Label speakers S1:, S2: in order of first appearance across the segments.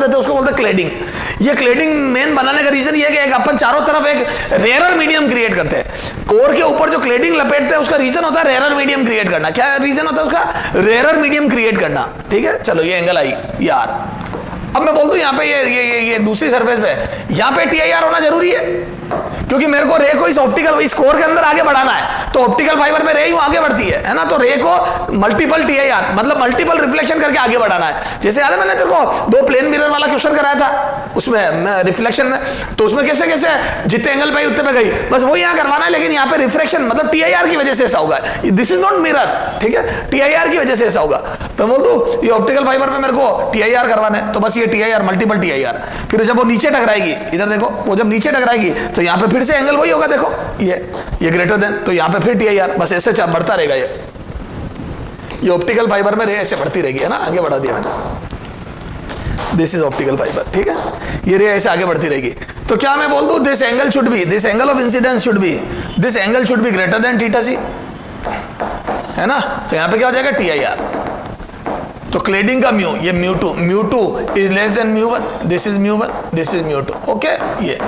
S1: देते हैं, उसको बोलते हैं क्लेडिंग। ये क्लेडिंग मेन बनाने का रीजन ये है कि अपन चारों तरफ एक रेयरर मीडियम क्रिएट करते हैं। कोर के ऊपर जो क्लेडिंग लपेटते हैं उसका रीजन होता है रेयरर मीडियम क्रिएट करना। क्या रीजन होता है उसका? रेयरर मीडियम क्रिएट करना। ठीक है, चलो ये एंगल आई यार। अब मैं बोल दूं यहाँ पे ये दूसरी सरफेस पे यहाँ पे TIR होना जरूरी है, क्योंकि मेरे को रे को इस ऑप्टिकल इस कोर के अंदर आगे बढ़ाना है, तो ऑप्टिकल फाइबर में रे यूं आगे बढ़ती है ना, तो रे को मल्टीपल TIR मतलब मल्टीपल रिफ्लेक्शन करके आगे बढ़ाना है। जैसे याद है मैंने तेरे को 2 प्लेन मिरर वाला क्वेश्चन कराया था उसमें रिफ्लेक्शन में, तो उसमें कैसे कैसे जितने एंगल पे उतने पे गई, बस वो यहाँ करवाना है। लेकिन यहाँ पे रिफ्लेक्शन मतलब TIR की वजह से ऐसा होगा, दिस इज नॉट मिरर, ठीक है, TIR की वजह से ऐसा होगा। तो बोल दो ये ऑप्टिकल फाइबर में मेरे को TIR करवाना है, तो बस ये TIR मल्टीपल TIR। फिर जब वो नीचे टकराएगी, इधर देखो, वो जब नीचे टकराएगी तो यहाँ पे फिर से एंगल वही होगा, देखो ये ग्रेटर देन, तो यहाँ पे फिर TIR, बस ऐसे बढ़ता रहेगा। ये ऑप्टिकल फाइबर में रे ऐसे बढ़ती रहेगी, है ना, आगे बढ़ा दिया मैंने, दिस इज ऑप्टिकल फाइबर, ठीक है, ये रे ऐसे आगे बढ़ती रहेगी। तो क्या मैं बोल दूं this angle should be, this angle of incidence should be, this angle should be greater than θc, है ना, तो यहाँ पे क्या हो जाएगा TIR। तो क्लेडिंग का म्यू, ये μ2 is less than μ1, this is μ1, this is μ2, okay. ये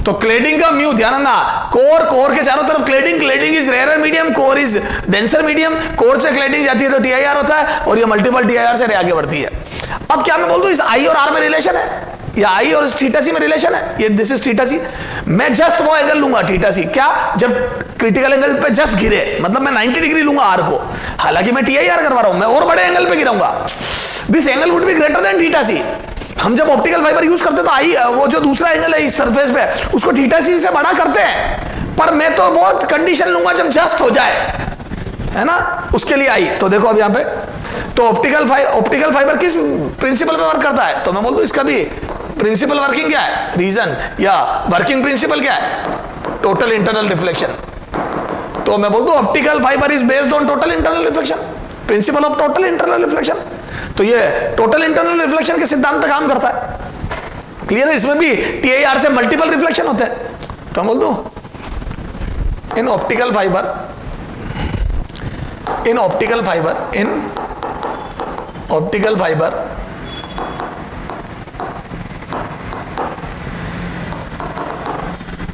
S1: तो क्लेडिंग का म्यू ध्यान रखना, कोर के चारों तरफ cladding is rarer medium, core is denser medium, core से क्लेडिंग जाती है तो TIR होता है, और ये मल्टीपल TIR से रे आगे बढ़ती है। अब क्या मैं बोल दूं इस I और R में रिलेशन है, या I और θc में रिलेशन है, ये दिस इज θc। मैं जस्ट वो एंगल लूंगा θc, क्या, जब क्रिटिकल एंगल पे जस्ट गिरे, मतलब मैं 90 डिग्री लूंगा R को, हालांकि मैं TIR करवा रहा हूं, मैं और बड़े एंगल पे गिराऊंगा, this angle would be greater than θc। हम जब ऑप्टिकल फाइबर यूज करते तो I वो जो दूसरा एंगल है इस सरफेस पे उसको θc से बड़ा करते हैं, पर मैं तो वो कंडीशन लूंगा जब जस्ट हो जाए, है ना, उसके लिए I। तो देखो अब यहाँ पे तो ऑप्टिकल फाइबर किस प्रिंसिपल पे वर्क करता है, तो मैं बोल दूं इसका भी प्रिंसिपल वर्किंग क्या है, रीजन या वर्किंग प्रिंसिपल क्या है, टोटल इंटरनल रिफ्लेक्शन। तो मैं बोल दूं optical fibre is based on total internal reflection, principle of total internal reflection. तो ये टोटल इंटरनल रिफ्लेक्शन के सिद्धांत पे काम करता है, क्लियर है। इसमें भी TIR से मल्टीपल रिफ्लेक्शन होते हैं। तो मैं बोल दूं in optical fibre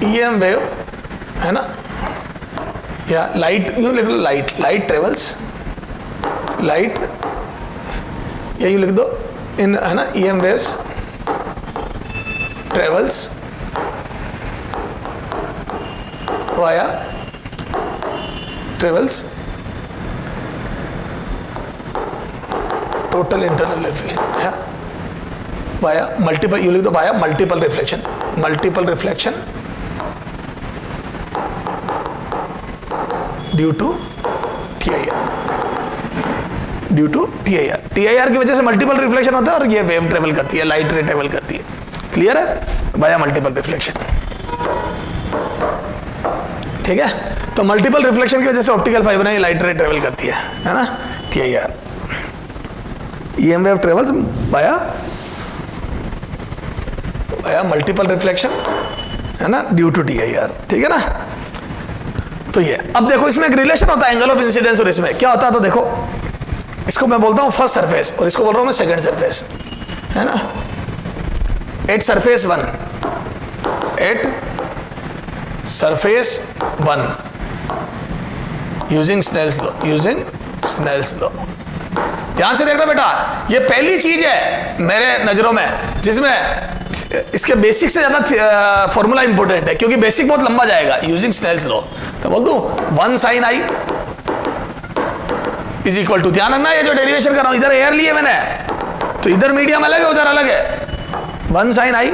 S1: EM wave, है ना, या लाइट, यूं लिख लो, लाइट ट्रेवल्स, लाइट, या यूं लिख दो इन, है ना, EM waves travels via total internal reflection, via multiple, यूं लिख दो via multiple reflection due to TIR। TIR की वजह से मल्टीपल रिफ्लेक्शन होता है और ये वेव ट्रेवल करती है, लाइट रे ट्रेवल करती है, क्लियर है, बाय मल्टीपल रिफ्लेक्शन, ठीक है। तो मल्टीपल रिफ्लेक्शन की वजह से ऑप्टिकल फाइबर में लाइट रे ट्रेवल करती है ना, TIR। EM wave travels bye multiple reflection, है ना, ड्यू टू TIR, ठीक है ना। तो ये अब देखो इसमें एक रिलेशन होता है एंगल ऑफ इंसिडेंस और इसमें क्या होता है, तो देखो इसको मैं बोलता हूं फर्स्ट सरफेस और इसको बोल रहा हूं मैं सेकंड सरफेस, है ना। At surface one using Snell's law, ध्यान से देखना बेटा, ये पहली चीज है मेरे नजरों में जिसमें इसके बेसिक से ज्यादा फॉर्मूला इंपॉर्टेंट है, क्योंकि बेसिक बहुत लंबा जाएगा। यूजिंग स्नेल्स लॉ, तो बोल दूं 1 sin I is equal to, ध्यान रखना ये जो डेरिवेशन कर रहा हूं इधर एयर लिए मैंने, तो इधर मीडियम अलग है उधर अलग है, 1 sin I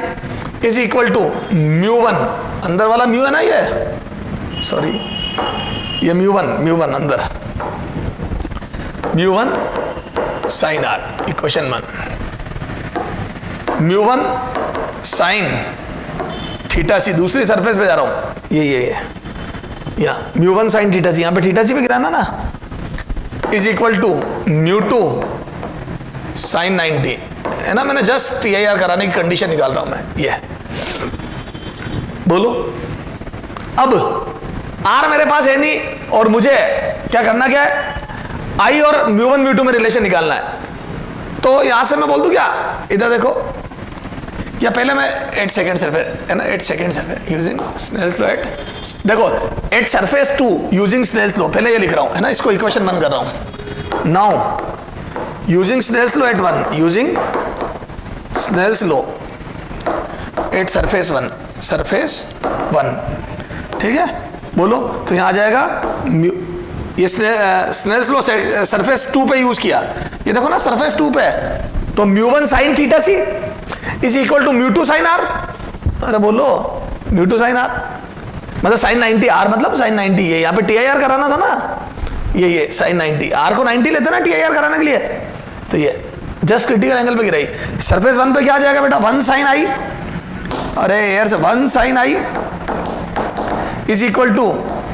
S1: is equal to μ1, अंदर वाला म्यू है ना, ये सॉरी ये μ1 अंदर, μ1 sin R, equation 1, μ1 sin θc, दूसरी सरफेस पे जा रहा हूं, ये यहाँ μ1 sin θc, यहाँ पे θc पे गिराना ना, इज इक्वल टू μ2 sin 90, है ना। मैंने जस्ट TIR कराने की कंडीशन निकाल रहा हूं मैं, ये बोलो। अब R मेरे पास है नहीं और मुझे क्या करना, क्या है, I और μ1 μ2 में रिलेशन निकालना है। तो यहां से मैं बोल दूं क्या, इधर देखो या पहले मैं एट सेकेंड सरफेस है ना, 8 second surface using Snell's law at, देखो at surface 2 using Snell's law, पहले ये लिख रहा हूं है ना, इसको इक्वेशन 1 कर रहा हूं। Now using Snell's law at 1, using Snell's law at surface 1, surface 1, ठीक है, बोलो। तो यहां आ जाएगा ये स्नेल्स लॉ सरफेस 2 पे यूज किया, ये देखो ना सरफेस 2 पे, तो mu one sine theta C is equal to mu two sine R. अरे बोलो म्यू2 साइन आर मतलब साइन 90, आर मतलब साइन 90, ये यहाँ पे टीआईआर कराना था ना, ये साइन 90, आर को 90 लेते ना टीआईआर कराने के लिए, तो ये जस्ट क्रिटिकल एंगल पे गिराई। सरफेस 1 पे क्या आ जाएगा बेटा, 1 साइन आई, अरे यार से 1 sine I is equal to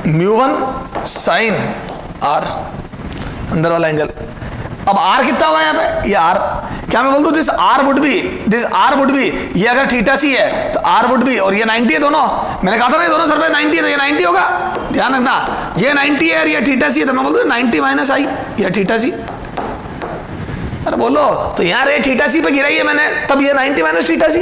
S1: mu one sine R, अंदर वाला एंगल। अब आर कितना हुआ यहाँ पे, ये आर, क्या मैं बोल दूं दिस आर वुड बी, ये अगर थीटा सी है तो आर वुड बी, और ये 90 है दोनों, मैंने कहा था ना ये दोनों सरफेस 90 है, तो ये 90 होगा, ध्यान रखना, ये 90 है और ये थीटा सी है, तो मैं बोल दूं 90 माइनस आई, ये थीटा सी। अरे बोलो, तो यहाँ रे थीटा सी पे गिराई है मैंने, तब ये 90 माइनस थीटा सी।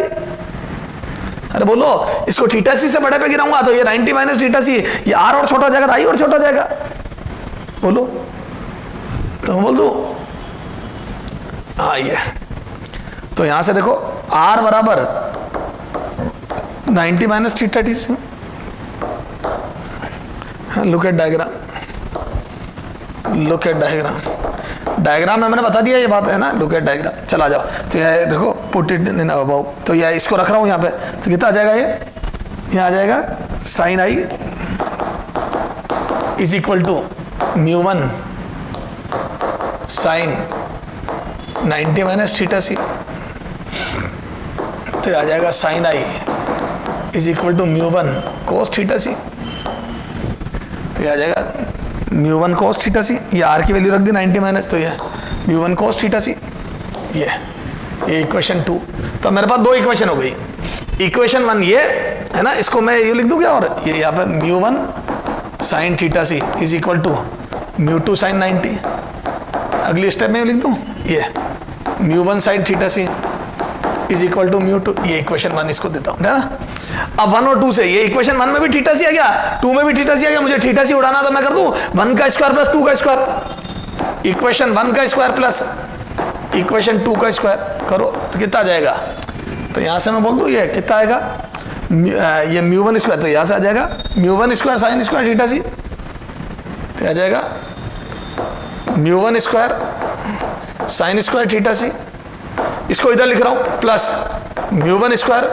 S1: अरे बोलो, इसको थीटा सी से बड़े पे गिराऊंगा तो ये 90 माइनस थीटा सी, ये आर और छोटा हो जाएगा, आई और छोटा हो जाएगा, बोलो। तो मैं बोल दूं हाँ ये, तो यहां से देखो आर बराबर 90 माइनस थीटा टी से, लुक एट डायग्राम, डायग्राम में मैंने बता दिया ये बात है ना, लुक एट डायग्राम, चला जाओ। तो ये देखो पुट इट इन अबाउ, तो ये इसको रख रहा हूं यहाँ पे, तो कितना आ जाएगा ये, यहाँ आ जाएगा sine I is equal to mu one sine 90 minus theta C, तो आ जाएगा sine I is equal to mu one cos theta C, तो आ जाएगा म्यू1 कोस थीटा सी, ये आर की वैल्यू रख दी 90 माइनस, तो ये म्यू1 कोस थीटा सी, ये इक्वेशन 2। तो मेरे पास 2 इक्वेशन हो गई, इक्वेशन 1 ये है ना, इसको मैं ये लिख दूं क्या, और ये यहाँ पे mu one sine theta C is equal to mu two sine 90, अगली स्टेप में लिख दूं ये mu one sine theta C is equal to mu two, ये इक्वेशन 1 इसको देता हूं, है ना। अब 1 और 2 से ये इक्वेशन 1 में भी थीटा सी आ गया, 2 में भी थीटा सी आ गया, मुझे थीटा सी उड़ाना तो मैं कर दूं 1 का स्क्वायर प्लस 2 का स्क्वायर, इक्वेशन 1 का स्क्वायर प्लस इक्वेशन 2 का स्क्वायर करो, तो कितना आ जाएगा, तो यहां से मैं बोल दूं ये कितना आएगा, ये म्यू1 स्क्वायर, तो यहां से आ जाएगा mu one square sine square theta C, तो आ जाएगा mu one square sine square theta C, इसको इधर लिख रहा हूं plus mu one square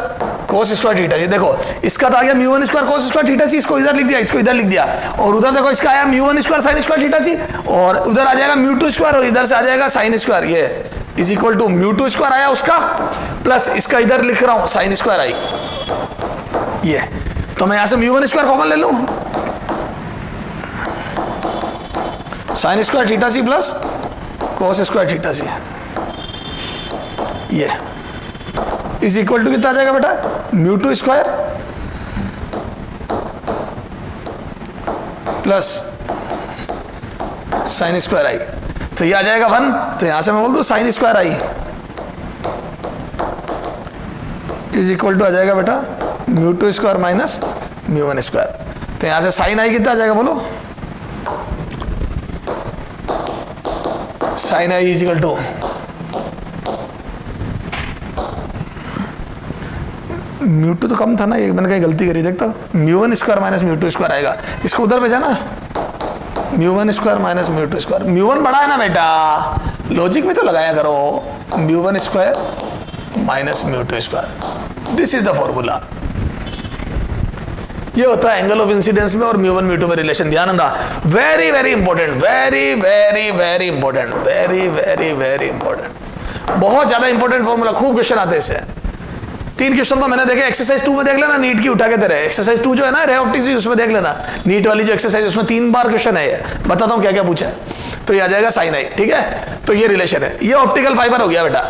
S1: cos square theta C. देखो इसका तो आ गया mu one square cos square theta C, इसको इधर लिख दिया, इसको इधर लिख दिया, और उधर देखो इसका आया म्यू1 स्क्वायर साइन स्क्वायर थीटा सी, और उधर आ जाएगा म्यू2 स्क्वायर, और इधर से आ जाएगा साइन स्क्वायर, ये इज इक्वल टू म्यू2 स्क्वायर आया उसका, प्लस इसका इधर लिख रहा हूं साइन स्क्वायर आई, ये। तो मैं यहां से म्यू1 स्क्वायर कॉमन ले लूं, sine square theta C plus cos square theta सी, ये इज इक्वल टू कितना आ जाएगा बेटा, mu two square plus sine square I, तो ये आ जाएगा 1, तो यहां से मैं बोल दूं sine square I is equal to आ जाएगा बेटा mu two square minus mu one square, तो यहां से साइन आई कितना आ जाएगा बोलो, sine I is equal to mu two तो कम था ना, एक मैंने कहीं गलती करी, देखता mu one square minus mu two square आएगा, इसको उधर भेजा ना, mu one square minus mu two square, mu one बड़ा है ना बेटा, लॉजिक में तो लगाया करो, mu one square minus mu two square, this is the formula. ये होता है एंगल ऑफ इंसिडेंस में और म्यू1 म्यू2 में रिलेशन, ध्यान रखना, very very important, very very very important, very very very important, बहुत ज्यादा इंपॉर्टेंट फॉर्मूला, खूब क्वेश्चन आते हैं इससे। 3 क्वेश्चन तो मैंने देखे, एक्सरसाइज 2 में देख लेना, नीट की उठा के दे रहे, एक्सरसाइज 2 जो है ना रे ऑप्टिक्स, उसमें देख लेना, नीट वाली जो एक्सरसाइज, उसमें 3 बार क्वेश्चन है, ये बताता हूं क्या क्या पूछा है, तो ये आ जाएगा साइन आई, ठीक है। तो ये रिलेशन है, ये ऑप्टिकल फाइबर हो गया बेटा।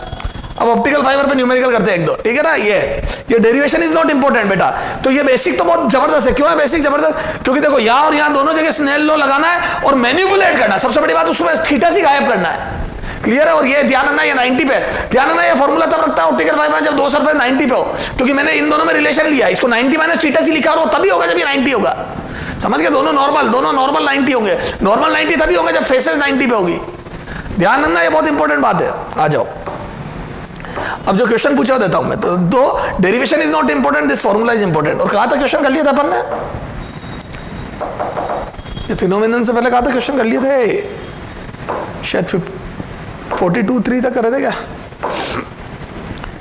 S1: अब ऑप्टिकल फाइबर पे न्यूमेरिकल करते हैं 1-2, ठीक है ना। ये डेरिवेशन इज नॉट इंपॉर्टेंट बेटा, तो ये बेसिक तो बहुत जबरदस्त है। क्यों है बेसिक जबरदस्त? क्योंकि देखो यहां और यहां दोनों जगह स्नेल लॉ लगाना है और मैनिपुलेट करना है। सबसे बड़ी बात उसमें थीटा सी गायब करना है। क्लियर है? और ये ध्यान रखना, ये 90 पे ध्यान रखना, ये फॉर्मूला तब रखता है ऑप्टिकल फाइबर जब दो सरफेस 90 पे हो, क्योंकि मैंने इन दोनों में रिलेशन लिया, इसको 90 माइनस थीटा सी लिखा हो तभी होगा जब ये 90 होगा। समझ गए? दोनों नॉर्मल 90 होंगे। नॉर्मल 90 तभी होंगे जब फेसेस 90 पे होगी। ध्यान रखना, ये बहुत इंपॉर्टेंट बात है। आ जाओ, अब जो क्वेश्चन पूछा देता हूं मैं, तो दो derivation is not important, this formula is important. और कहा था क्वेश्चन कर लिया था अपन ने, ये फिनोमिनन से पहले कहा था क्वेश्चन कर लिए थे, शायद 42-3 तक करे थे क्या,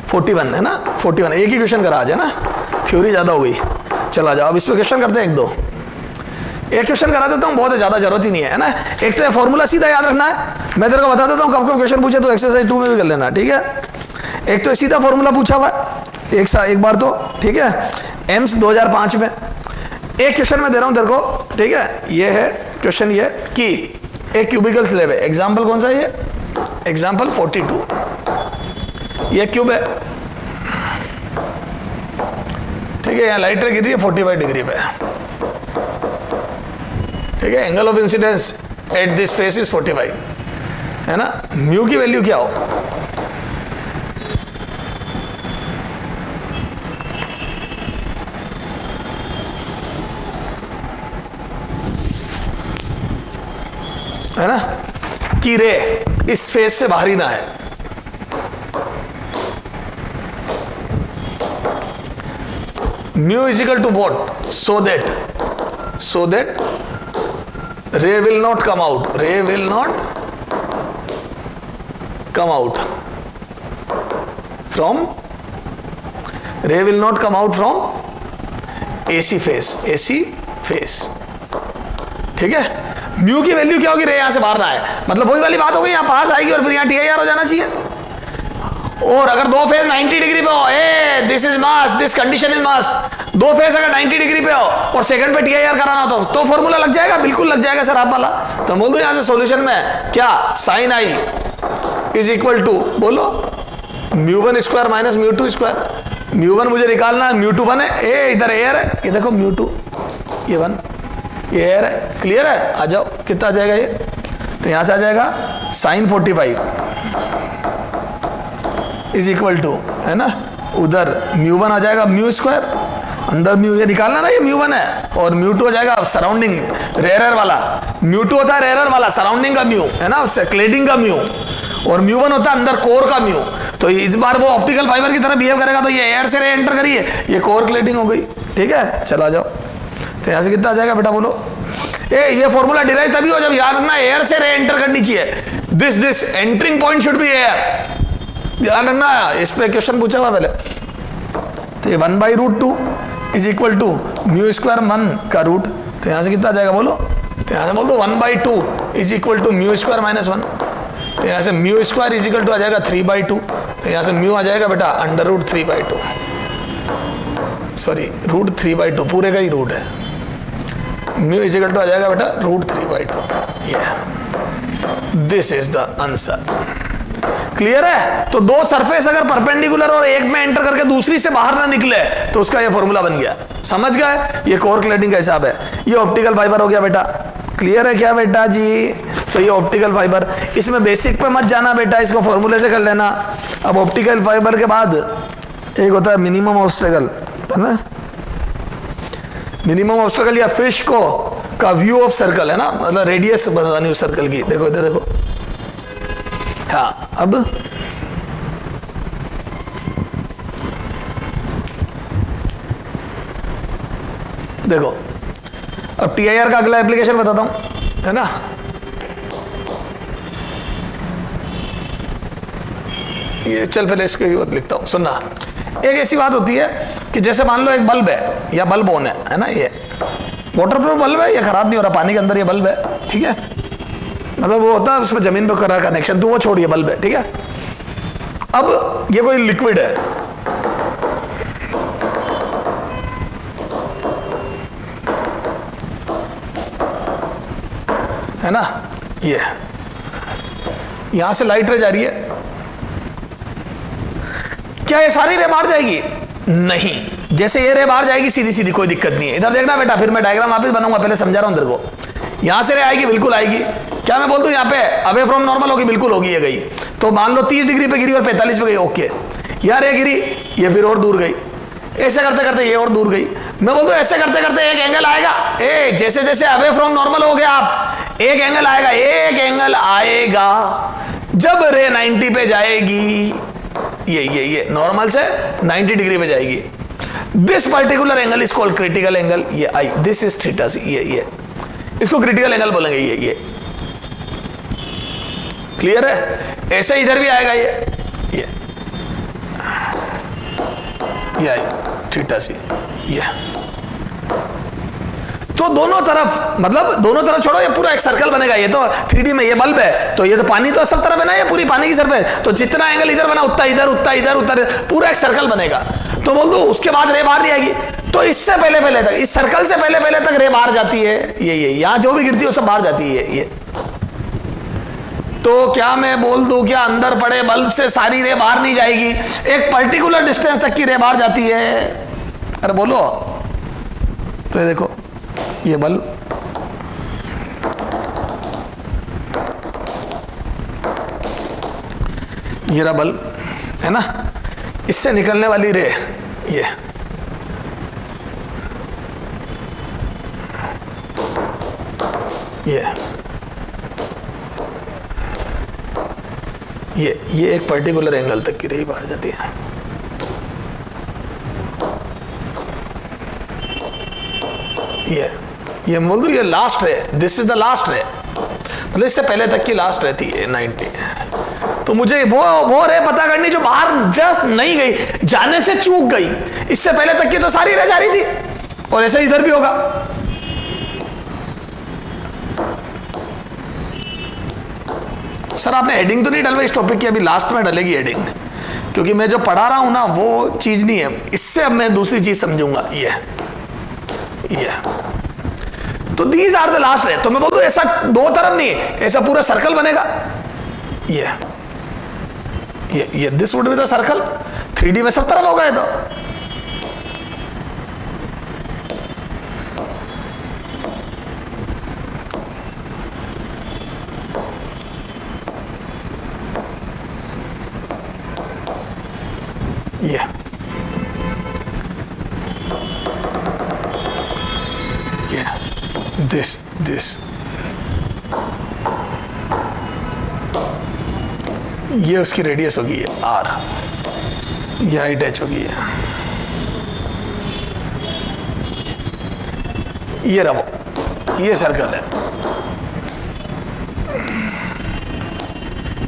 S1: 41 है ना, 41 एक ही क्वेश्चन करा आज है ना, थ्योरी ज्यादा हो गई। चला जाओ, अब इस पे क्वेश्चन करते हैं एक क्वेश्चन करा देता हूँ, बहुत ज्यादा जरूरत ही नहीं है ना। एक तो फॉर्मूला सीधा याद रखना है, मैं तेरे को बता देता हूँ, कब कब क्वेश्चन पूछे तो एक्सरसाइज 2 में भी कर लेना, ठीक है। एक तो सीधा फॉर्मूला पूछा हुआ है एक बार तो, ठीक है, एम्स 2005 में। एक क्वेश्चन मैं दे रहा हूं तेरे को, ठीक है, ये है क्वेश्चन, ये कि एक क्यूबिकल स्लैब है, एग्जांपल कौन सा है ये, एग्जांपल 42, ये क्यूब है, ठीक है, यहाँ लाइट रे गिर रही है 45 डिग्री पे, ठीक है, angle of incidence at this face is 45, है ना। म्यू की वैल्यू क्या हो, है ना, कि रे इस फेस से बाहर ही ना है, mu is equal to what, so that ray will not come out, from surface, ठीक है। म्यू की वैल्यू क्या होगी, रे यहां से बाहर ना है, मतलब वही वाली बात हो गई, यहां पास आएगी और फिर यहां TIR हो जाना चाहिए। और अगर दो फेस 90 डिग्री पे हो, this is mass, this condition is mass, दो फेस अगर 90 डिग्री पे हो और सेकंड पे TIR कराना हो तो फॉर्मूला लग जाएगा, बिल्कुल लग जाएगा सर आप वाला। तो बोल दो यहां से सॉल्यूशन में क्या, sine I is equal to, बोलो μ1 स्क्वायर माइनस μ2 स्क्वायर। μ1 मुझे निकालना है, μ2 1 है, इधर एयर है, ये देखो μ2 ये 1, ये एयर है, क्लियर है। आ जाओ, कितना आ जाएगा ये, तो यहां से आ जाएगा साइन 45 इज इक्वल टू, है ना, उधर μ1 आ जाएगा म्यू स्क्वायर, अंदर म्यू ये निकालना ना, ये μ1 है, और μ2 हो जाएगा सराउंडिंग रेयर वाला, μ2 होता है रेयर वाला सराउंडिंग का म्यू, है ना, क्लेडिंग का म्यू, और μ1 होता है अंदर कोर का म्यू। तो इस बार वो ऑप्टिकल फाइबर की तरह बिहेव करेगा, तो ये एयर से रे एंटर करिए, ये कोर क्लेडिंग हो गई, ठीक है। चला जाओ, तो यहां से कितना आ जाएगा बेटा, बोलो। ये फॉर्मूला डिराइव तभी हो जब याद रखना एयर से रे एंटर करनी चाहिए, this entering point should be air, ध्यान रखना। इस पे क्वेश्चन पूछा हुआ पहले, तो ये 1/√2 is equal to mu square 1 का रूट, तो यहां से कितना आ जाएगा, बोलो। तो यहां से बोल दो 1/2 is equal to mu square minus 1, तो यहां से mu square is equal to आ जाएगा 3/2, तो यहां से म्यू आ जाएगा बेटा √3/2, सॉरी √3/2, पूरे का ही रूट है, म्यू इज इक्वल टू आ जाएगा बेटा √3/2, ये this is the answer. Clear है? तो दो सरफेस अगर परपेंडिकुलर और एक में एंटर करके दूसरी से बाहर ना निकले तो उसका ये फॉर्मूला बन गया, समझ गए। ये कोर क्लेडिंग का हिसाब है, ये ऑप्टिकल फाइबर हो गया बेटा। क्लियर है क्या बेटा जी? तो ये ऑप्टिकल फाइबर, इसमें बेसिक पे मत जाना बेटा, इसको फॉर्मूले से कर लेना। अब ऑप्टिकल फाइबर के बाद एक होता है मिनिमम ऑब्स्टेकल, है ना, मिनिमम ऑब्स्टेकल या फिश को का व्यू ऑफ सर्कल, है ना, मतलब रेडियस बतानी उस सर्कल की। देखो इधर देखो, हाँ, अब देखो, अब TIR का अगला एप्लीकेशन बताता हूं, है ना। ये चल पहले इसके बात लिखता हूं, सुनना। एक ऐसी बात होती है कि जैसे मान लो एक बल्ब है या बल्ब ऑन है ना, ये वाटरप्रूफ बल्ब है, ये खराब नहीं हो रहा, पानी के अंदर ये बल्ब है, ठीक है, मतलब वो होता है उसमें जमीन पे करा कनेक्शन, तो वो छोड़िए, बल्ब है, ठीक है। अब ये कोई लिक्विड है ना, ये यहां से लाइट रे जा रही है, क्या ये सारी रे बाहर जाएगी? नहीं, जैसे ये रे बाहर जाएगी सीधी सीधी, कोई दिक्कत नहीं है। इधर देखना बेटा, फिर मैं डायग्राम वापस बनाऊंगा, पहले समझा रहा हूं तेरे को। यहां से रे आएगी, बिल्कुल आएगी, क्या मैं बोल दूं यहाँ पे अवे फ्रॉम नॉर्मल होगी, बिल्कुल होगी ये गई, तो मान लो 30 डिग्री पे गिरी और 45 पे गई, ओके यार ये गिरी, ये फिर और दूर गई, ऐसे करते करते ये और दूर गई। मैं बोल दूं ऐसे करते करते एक एंगल आएगा, जैसे जैसे अवे फ्रॉम नॉर्मल हो गया आप, एक एंगल आएगा जब रे 90 पे जाएगी, ये नॉर्मल से 90 डिग्री पे जाएगी। This particular angle is called critical angle, ये आई, दिस इज थीटा सी, ये इसको क्रिटिकल एंगल बोलेंगे, ये क्लियर है। ऐसे इधर भी आएगा ये आई थीटा सी, ये तो दोनों तरफ, मतलब दोनों तरफ छोड़ो, ये पूरा एक सर्कल बनेगा। ये तो 3D में ये बल्ब है, तो ये तो पानी तो सब तरफ है ना, ये पूरी पानी की सरफेस, तो जितना एंगल इधर बना उतना इधर, उतना इधर, उतना पूरा एक सर्कल बनेगा। तो बोल दो उसके बाद रे बाहर नहीं आएगी, तो इससे पहले पहले तक, इस सर्कल से पहले पहले तक रे बाहर जाती है, ये यहां जो भी गिरती है वो सब बाहर जाती है, ये। तो क्या मैं बोल दूं क्या अंदर पड़े बल्ब से सारी रे बाहर नहीं जाएगी, एक पर्टिकुलर डिस्टेंस तक की रे बाहर जाती है? अरे बोलो। तो ये देखो ये बल्ब, ये रहा बल्ब है ना, इससे निकलने वाली रे ये एक पर्टिकुलर एंगल तक की रे बाहर जाती है। ये बोल दो ये लास्ट रे, दिस इज द लास्ट रे, मतलब इससे पहले तक की लास्ट रहती है 90। तो मुझे वो रे पता करनी जो बाहर जस्ट नहीं गई, जाने से चूक गई, इससे पहले तक की तो सारी रे जा रही थी, और ऐसे इधर भी होगा। सर आपने हेडिंग तो नहीं डलवाई इस टॉपिक की, अभी लास्ट में डलेगी हेडिंग, क्योंकि मैं जो पढ़ा रहा हूं ना वो चीज नहीं है, इससे अब मैं दूसरी चीज समझूंगा। ये तो दीज आर द लास्ट रे। तो मैं बोल दूं ऐसा दो तरफ नहीं है, ऐसा पूरा सर्कल बनेगा, ये this would be the circle, 3D में सब तरफ होगा ये तो। this ये उसकी रेडियस होगी r, ये हाइट h होगी, ये रहा ये सर्कल है,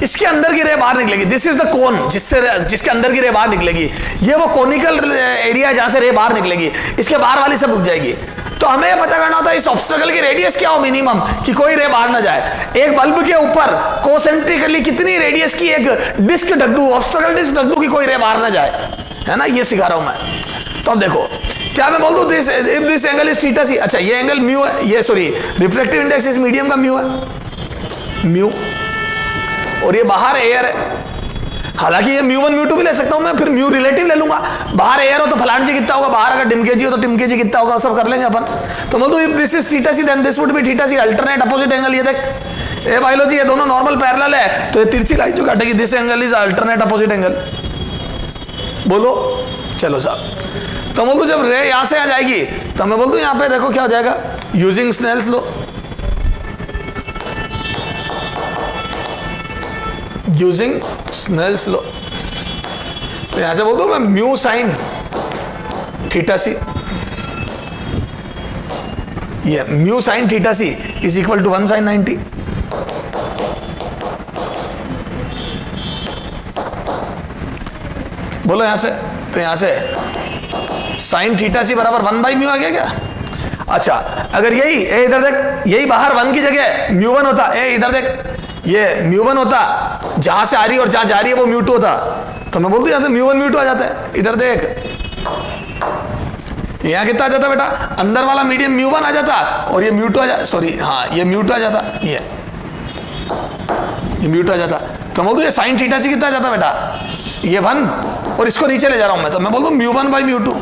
S1: इसके अंदर की रे बाहर निकलेगी, दिस इज द कोन जिसके अंदर की रे बाहर निकलेगी, ये वो कोनिकल एरिया जहां से रे बाहर निकलेगी, इसके बाहर वाली सब रुक जाएगी। तो हमें यह पता करना होता है इस ऑब्स्टेकल की रेडियस क्या हो मिनिमम, कि कोई रे बाहर ना जाए। एक बल्ब के ऊपर कोसेंट्रिकली कितनी रेडियस की एक डिस्क ढक दूं, ऑब्स्टेकल डिस्क ढक दूं कि कोई रे बाहर ना जाए, है ना, ये सिखा रहा हूं मैं। तो अब देखो क्या मैं बोल दूं this, if this angle is theta C, अच्छा ये एंगल म्यू है, ये सॉरी रिफ्रैक्टिव इंडेक्स इस मीडियम का म्यू है, म्यू, और ये बाहर एयर है, हालांकि ये म्यू 1 म्यू 2 भी ले सकता हूं मैं, फिर म्यू रिलेटिव ले लूंगा, बाहर एयर हो तो फलान जी कितना होगा, बाहर अगर डिमके जी हो तो टिमके जी कितना होगा, सब कर लेंगे अपन। तो बोल दूं if this is theta c then this would be theta c, alternate opposite angle. ये देख ए बायोलॉजी, ये दोनों नॉर्मल पैरेलल है, तो ये तिरछी लाइन जो काटेगी, this angle is alternate opposite angle. बोलो चलो साहब। तो बोल दूं जब रे यहां से आ जाएगी, तो मैं बोल दूं यहां पे देखो क्या हो जाएगा, using Snell's law, using Snell's law, तो यहां से बोल दो मैं म्यू साइन थीटा सी, ये mu sine theta C is equal to 1 sine 90। बोलो यहां से, तो यहां से साइन थीटा सी बराबर 1 बाई म्यू आ गया क्या? अच्छा अगर यही इधर देख, यही बाहर 1 की जगह म्यू 1 होता, इधर देख ये म्यू 1 होता, जहां से आ रही है और जहां जा रही है वो म्यू 2 होता, तो मैं बोलती हूं यहां से म्यू 1 म्यू 2 आ जाता है। इधर देख यहां कितना आ जाता बेटा, अंदर वाला मीडियम म्यू 1 आ जाता, और ये म्यू 2 आ जाता, सॉरी हाँ ये म्यू 2 आ जाता, ये म्यू 2 आ जाता। तो मैं बोलूँ ये साइन थीटा सी कितना आ जाता बेटा, ये 1, और इसको नीचे ले जा रहा हूं मैं, तो मैं बोल दूं म्यू 1 बाई म्यू 2,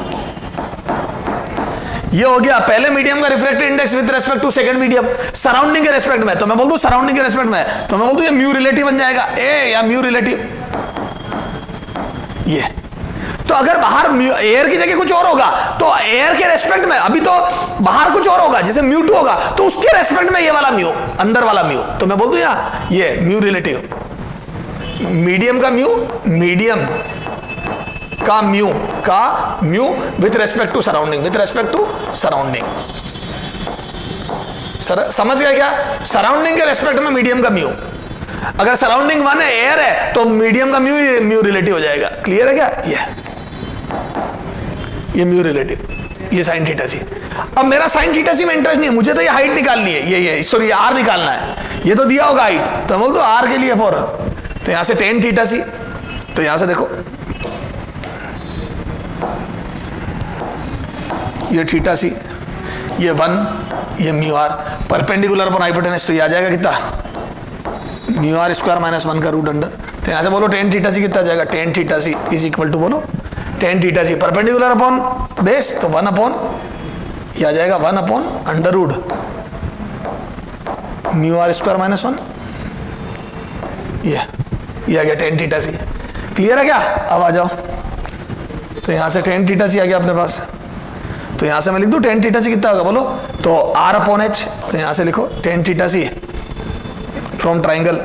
S1: ये हो गया पहले मीडियम का refractive index with respect to second medium surrounding के रेस्पेक्ट में, तो मैं बोल दूं सराउंडिंग के रेस्पेक्ट में, तो मैं बोल दूं ये म्यू रिलेटिव बन जाएगा ए या म्यू रिलेटिव ये। तो अगर बाहर एयर की जगह कुछ और होगा तो एयर के रेस्पेक्ट में, अभी तो बाहर कुछ और होगा जैसे म्यू 2 होगा तो उसके रेस्पेक्ट में ये वाला म्यू, अंदर वाला म्यू, तो मैं बोल दूं यहां ये म्यू रिलेटिव, मीडियम का म्यू, मीडियम का mu with respect to surrounding, with respect to surrounding. समझ गए क्या? सराउंडिंग के रेस्पेक्ट में मीडियम का म्यू, अगर सराउंडिंग 1 है एयर है तो मीडियम का म्यू रिलेटिव हो जाएगा। क्लियर है क्या? ये म्यू रिलेटिव, ये साइन थीटा सी। अब मेरा साइन थीटा सी में इंटरेस्ट नहीं है, मुझे तो ये हाइट निकालनी है, ये सॉरी आर निकालना है, ये तो दिया होगा हाइट, तो बोल दो आर के लिए फॉर, तो यहां से टेन थीटा सी, तो यहां से देखो ये थीटा सी, ये 1, ये म्यू आर, परपेंडिकुलर पर हाइपोटेनस, तो ये आ जाएगा कितना म्यू आर स्क्वायर माइनस 1 का रूट अंडर, तो यहां से बोलो टेन थीटा सी कितना आ जाएगा, tan theta C is equal to बोलो tan theta C perpendicular upon base, तो 1 अपॉन ये आ जाएगा 1 upon under root mu are square minus 1, ये आ गया टेन थीटा सी। क्लियर है क्या? अब आ जाओ, तो यहां से टेन थीटा सी आ गया अपने पास, तो यहां से मैं लिख दूं टेन थीटा सी कितना होगा बोलो, तो आर अपॉन एच, तो यहां से लिखो tan theta c from triangle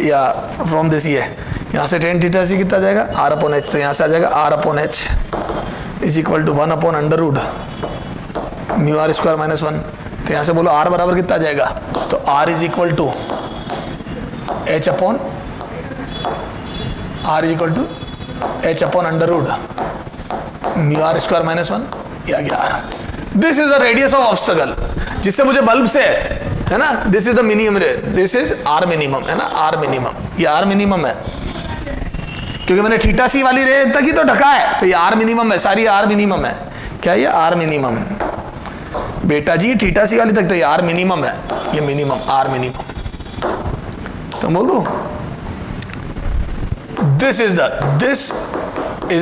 S1: या फ्रॉम दिस, ये यहां से टेन थीटा सी कितना जाएगा आर अपॉन एच, तो यहां से आ जाएगा r upon h is equal to 1 upon under root mu are square minus 1, तो यहां से बोलो आर बराबर कितना जाएगा, तो r is equal to h upon under root mu are square minus 1, ये आ गया r. This is the radius of obstacle, जिससे मुझे बल्ब से है ना, this is the minimum, this is r minimum है ना, आर मिनिमम, ये आर मिनिमम है क्योंकि मैंने थीटा सी वाली रे तक ही तो ढका है, तो ये आर मिनिमम है, सारी आर मिनिमम है। क्या ये आर मिनिमम बेटा जी, थीटा सी वाली तक तो ये आर मिनिमम है, ये मिनिमम आर मिनिमम, तो बोलो this is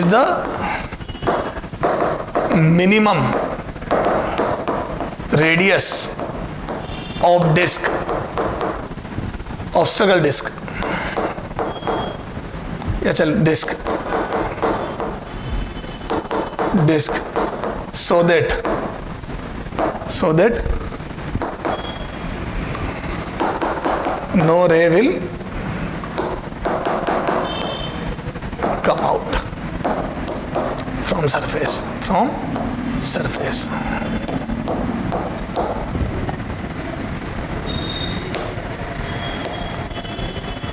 S1: the minimum radius of disc, obstacle disc, या चल disc so that no ray will come out from surface,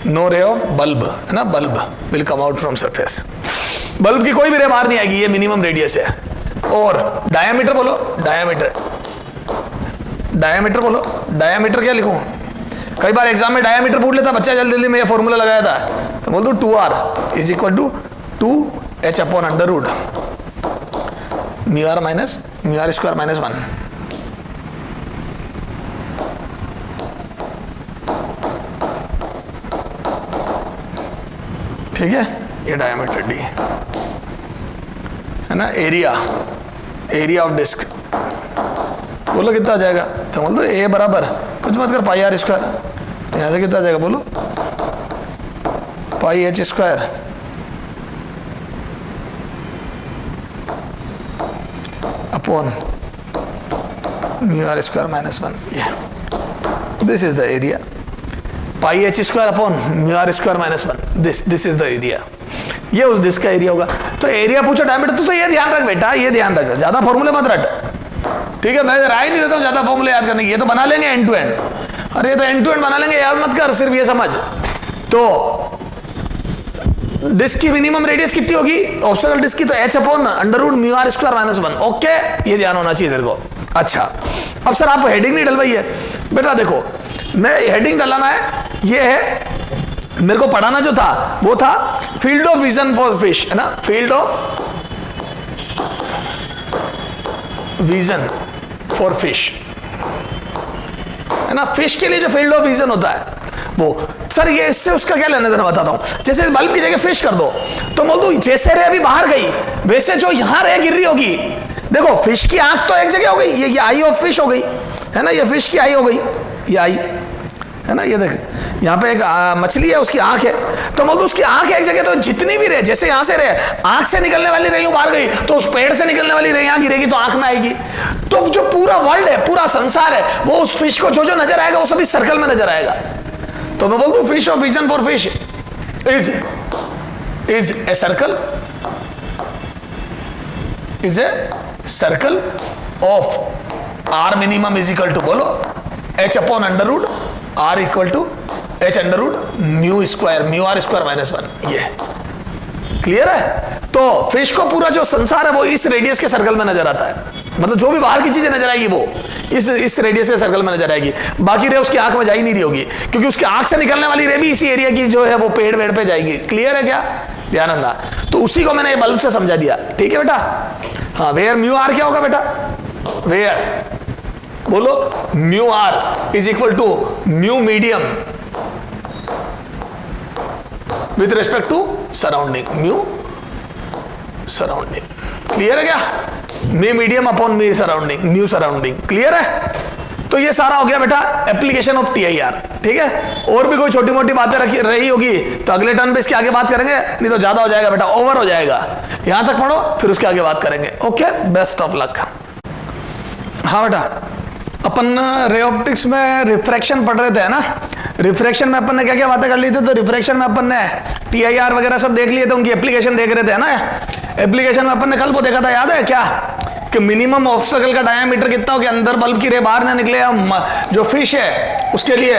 S1: no ray of bulb है ना, bulb will come out from surface, bulb की कोई भी रे बाहर नहीं आएगी, ये मिनिमम रेडियस है। और डायामीटर बोलो, डायामीटर बोलो, डायामीटर क्या लिखूं? कई बार एग्जाम में डायामीटर पूछ लेता बच्चा, जल्दी जल्दी में ये फॉर्मूला लगाया था, तो बोल दो 2r is equal to 2h upon under root mu are square minus 1। ठीक है, ये डायमीटर डी है ना, एरिया ऑफ डिस्क बोलो कितना आ जाएगा, तो बोल दो ए बराबर कुछ मत कर पाई आर स्क्वायर, यहां से कितना आ जाएगा बोलो pi H square upon mu are square minus 1। This is the area, pi H square upon mu are square minus 1, this is the area, ये उस डिस्क का एरिया होगा। तो एरिया पूछो डायमीटर, तो ये ध्यान रख बेटा, ये ध्यान रख, ज्यादा फॉर्मूले मत रट, ठीक है? मैं राय नहीं देता हूं ज्यादा फॉर्मूले याद करने की, ये तो बना लेंगे एंड टू एंड, अरे ये तो एंड टू एंड बना लेंगे, याद मत कर, सिर्फ ये समझ। तो डिस्क की मिनिमम रेडियस कितनी होगी ऑब्स्टेकल डिस्क की, तो h upon under root mu are square minus 1। Okay, ये ध्यान होना चाहिए तेरे को। अच्छा, अब सर आप हेडिंग नहीं डलवाई है बेटा, देखो मैं हेडिंग डलाना है, ये है मेरे को पढ़ाना जो था वो था field of vision for fish, है ना, field of vision for fish, है ना, फिश के लिए जो फील्ड ऑफ विजन होता है वो। सर ये इससे उसका क्या लेना देना बताता हूं, जैसे बल्ब की जगह फिश कर दो, तो बोल दो जैसे रे अभी बाहर गई वैसे जो यहां रे गिर रही होगी देखो फिश की आंख तो एक जगह हो गई, ये आई ऑफ फिश हो गई है ना, ये फिश की आई हो गई, ये आई है ना, ये देख यहाँ पे एक मछली है उसकी आंख है, तो बोल दो उसकी आंख एक जगह, तो जितनी भी रे, जैसे यहां से रे आंख से निकलने वाली रेयू बाहर गई तो उस पेड़ से निकलने वाली रे यहां गिरेगी तो आंख में आएगी। तो जो पूरा वर्ल्ड है, पूरा संसार है, वो उस फिश को जो जो नजर आएगा वो सभी सर्कल में नजर आएगा। तो मैं बोल दूं fish of vision for fish is a circle, is a circle of R minimum is equal to, बोलो H upon under root R equal to H under root mu square, mu are square minus 1। ये clear है? तो fish को पूरा जो संसार है वो इस रेडियस के सर्कल में नजर आता है, मतलब जो भी बाहर की चीजें नजर आएगी वो इस रेडियस के सर्कल में नजर आएगी, बाकी रे उसकी आंख में जा ही नहीं रही होगी, क्योंकि उसकी आंख से निकलने वाली रे भी इसी एरिया की जो है वो पेड़ वेड़ पे जाएगी। क्लियर है क्या? ध्यान रखना। तो उसी को मैंने बल्ब से समझा दिया, ठीक है बेटा? हाँ, वेयर म्यू आर क्या होगा बेटा? वेयर बोलो mu r is equal to mu medium with respect to surrounding, mu surrounding. Clear है क्या? Mu medium upon mu surrounding, mu surrounding. Clear है? तो ये सारा हो गया बेटा एप्लीकेशन ऑफ टीआईआर। ठीक है, और भी कोई छोटी मोटी बातें रही होगी तो अगले टर्न पे इसके आगे बात करेंगे, नहीं तो ज्यादा हो जाएगा बेटा, ओवर हो जाएगा। यहां तक पढ़ो फिर उसके आगे बात करेंगे। Okay, best of luck. हाँ बेटा, अपन रे ऑप्टिक्स में रिफ्रैक्शन पढ़ रहे थे ना, रिफ्रैक्शन में अपन ने क्या क्या बातें कर ली थी, तो रिफ्रैक्शन में अपन ने टीआईआर वगैरह सब देख लिए थे, उनकी एप्लीकेशन देख रहे थे ना। एप्लीकेशन में अपन ने कल वो देखा था, याद है क्या, कि मिनिमम ऑब्स्टेकल का डायमीटर कितना हो कि अंदर बल्ब की रे बाहर ना निकले, जो फिश है उसके लिए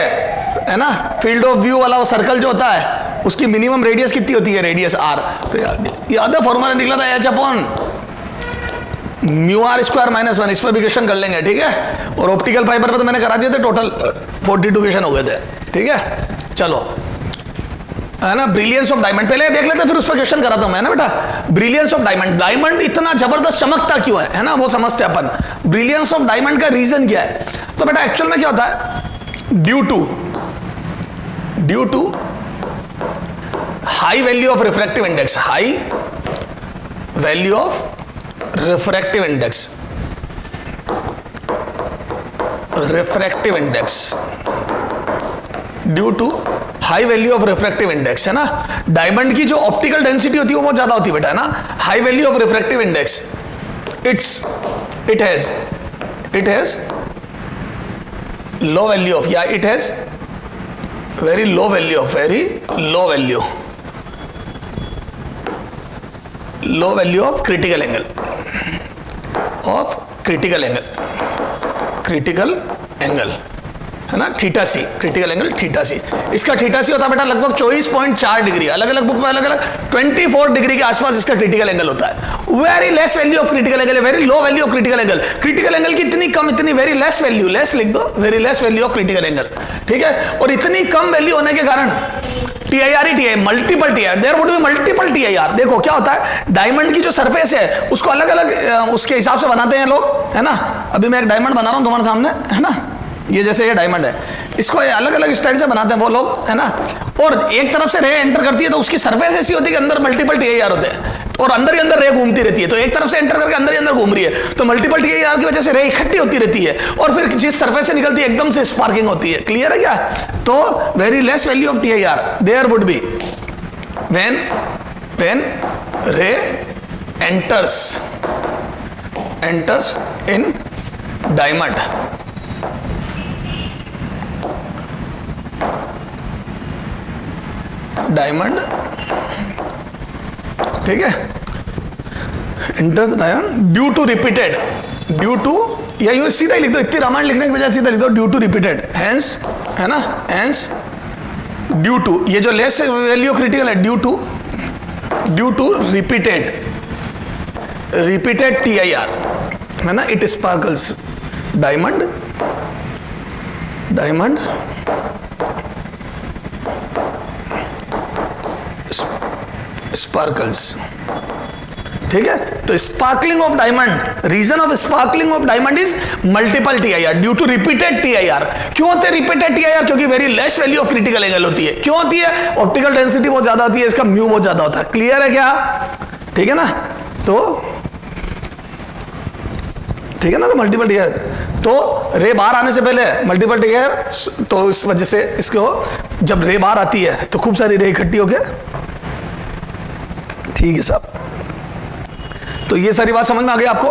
S1: है ना, फील्ड ऑफ व्यू वाला वो सर्कल जो होता है उसकी मिनिमम रेडियस कितनी होती है, रेडियस आर। तो याद है फॉर्मूला निकला था h upon mu are square minus 1। इस पर भी क्वेश्चन कर लेंगे, ठीक है। और ऑप्टिकल फाइबर पे तो मैंने करा दिए थे, टोटल 42 क्वेश्चन हो गए थे, ठीक है। चलो, है ना, ब्रिलियंस ऑफ डायमंड पहले देख लेते, फिर उस पर क्वेश्चन करा था मैं ना बेटा। ब्रिलियंस ऑफ डायमंड, डायमंड इतना जबरदस्त चमकता क्यों है ना, वो समझते अपन। ब्रिलियंस ऑफ डायमंड का रीजन क्या है, तो बेटा एक्चुअल में क्या होता है, due to high value of refractive index, high value of refractive index, refractive index, due to high value of refractive index, है ना। डायमंड की जो ऑप्टिकल डेंसिटी होती है वो बहुत ज्यादा होती है बेटा, है ना। High value of refractive index, it has low value of, yeah, it has very low value of critical angle, critical angle, है ना, थीटा सी, क्रिटिकल एंगल थीटा सी। इसका थीटा सी होता है बेटा लगभग 24.4 डिग्री, अलग अलग बुक में अलग अलग 24 डिग्री के आसपास इसका क्रिटिकल एंगल होता है। Very less value of critical angle, very low value of critical angle. Critical angle की इतनी कम, इतनी वेरी लेस वैल्यू, लेस लिख दो, very less value of critical angle, ठीक है। और इतनी कम वैल्यू होने के कारण टीआईआर ही TI, multiple TIR, there would be multiple TIR. देखो क्या होता है, डायमंड की जो सरफेस है उसको अलग अलग उसके हिसाब से बनाते हैं लोग, है ना। अभी मैं एक डायमंड बना रहा हूं तुम्हारे सामने, है ना, ये जैसे ये डायमंड है, इसको अलग अलग स्टाइल से बनाते हैं वो लोग, है ना। और एक तरफ से रे एंटर करती है तो उसकी सरफेस ऐसी होती है कि अंदर मल्टीपल टीआईआर होते हैं, और अंदर ही अंदर रे घूमती रहती है। तो एक तरफ से एंटर करके अंदर ही अंदर घूम रही है, तो मल्टीपल टीआईआर की वजह से रे इकट्ठी होती रहती है, और फिर जिस सरफेस से निकलती है एकदम से स्पार्किंग होती है। क्लियर है क्या? तो very less value of TIR there would be when ray enters in diamond, ठीक है, enters diamond due to repeated, due to, या यूं सीधा ही लिख दो, इतनी रामायण लिखने की वजह सीधा लिख दो due to repeated, hence, है ना, hence ड्यू टू, ये जो लेस वैल्यू क्रिटिकल है, ड्यू टू रिपीटेड टीआईआर, है ना, इट स्पार्कल्स, डायमंड स्पार्कल्स, ठीक है। तो sparkling of diamond, reason of sparkling of diamond is multiple TIR due to repeated TIR. क्यों होते हैं रिपीटेड टीआईआर? क्योंकि very less value of critical angle होती है। क्यों होती है? ऑप्टिकल डेंसिटी बहुत ज्यादा होती है, इसका म्यू बहुत ज्यादा होता है। क्लियर है क्या? ठीक है ना। तो ठीक है ना, तो मल्टीपल टियर, तो रे बाहर आने से पहले मल्टीपल टियर, तो इस वजह से इसको जब रे बाहर आती है तो खूब सारी रे इकट्ठी होके, ठीक है साहब। तो ये सारी बात समझ में आ गई आपको।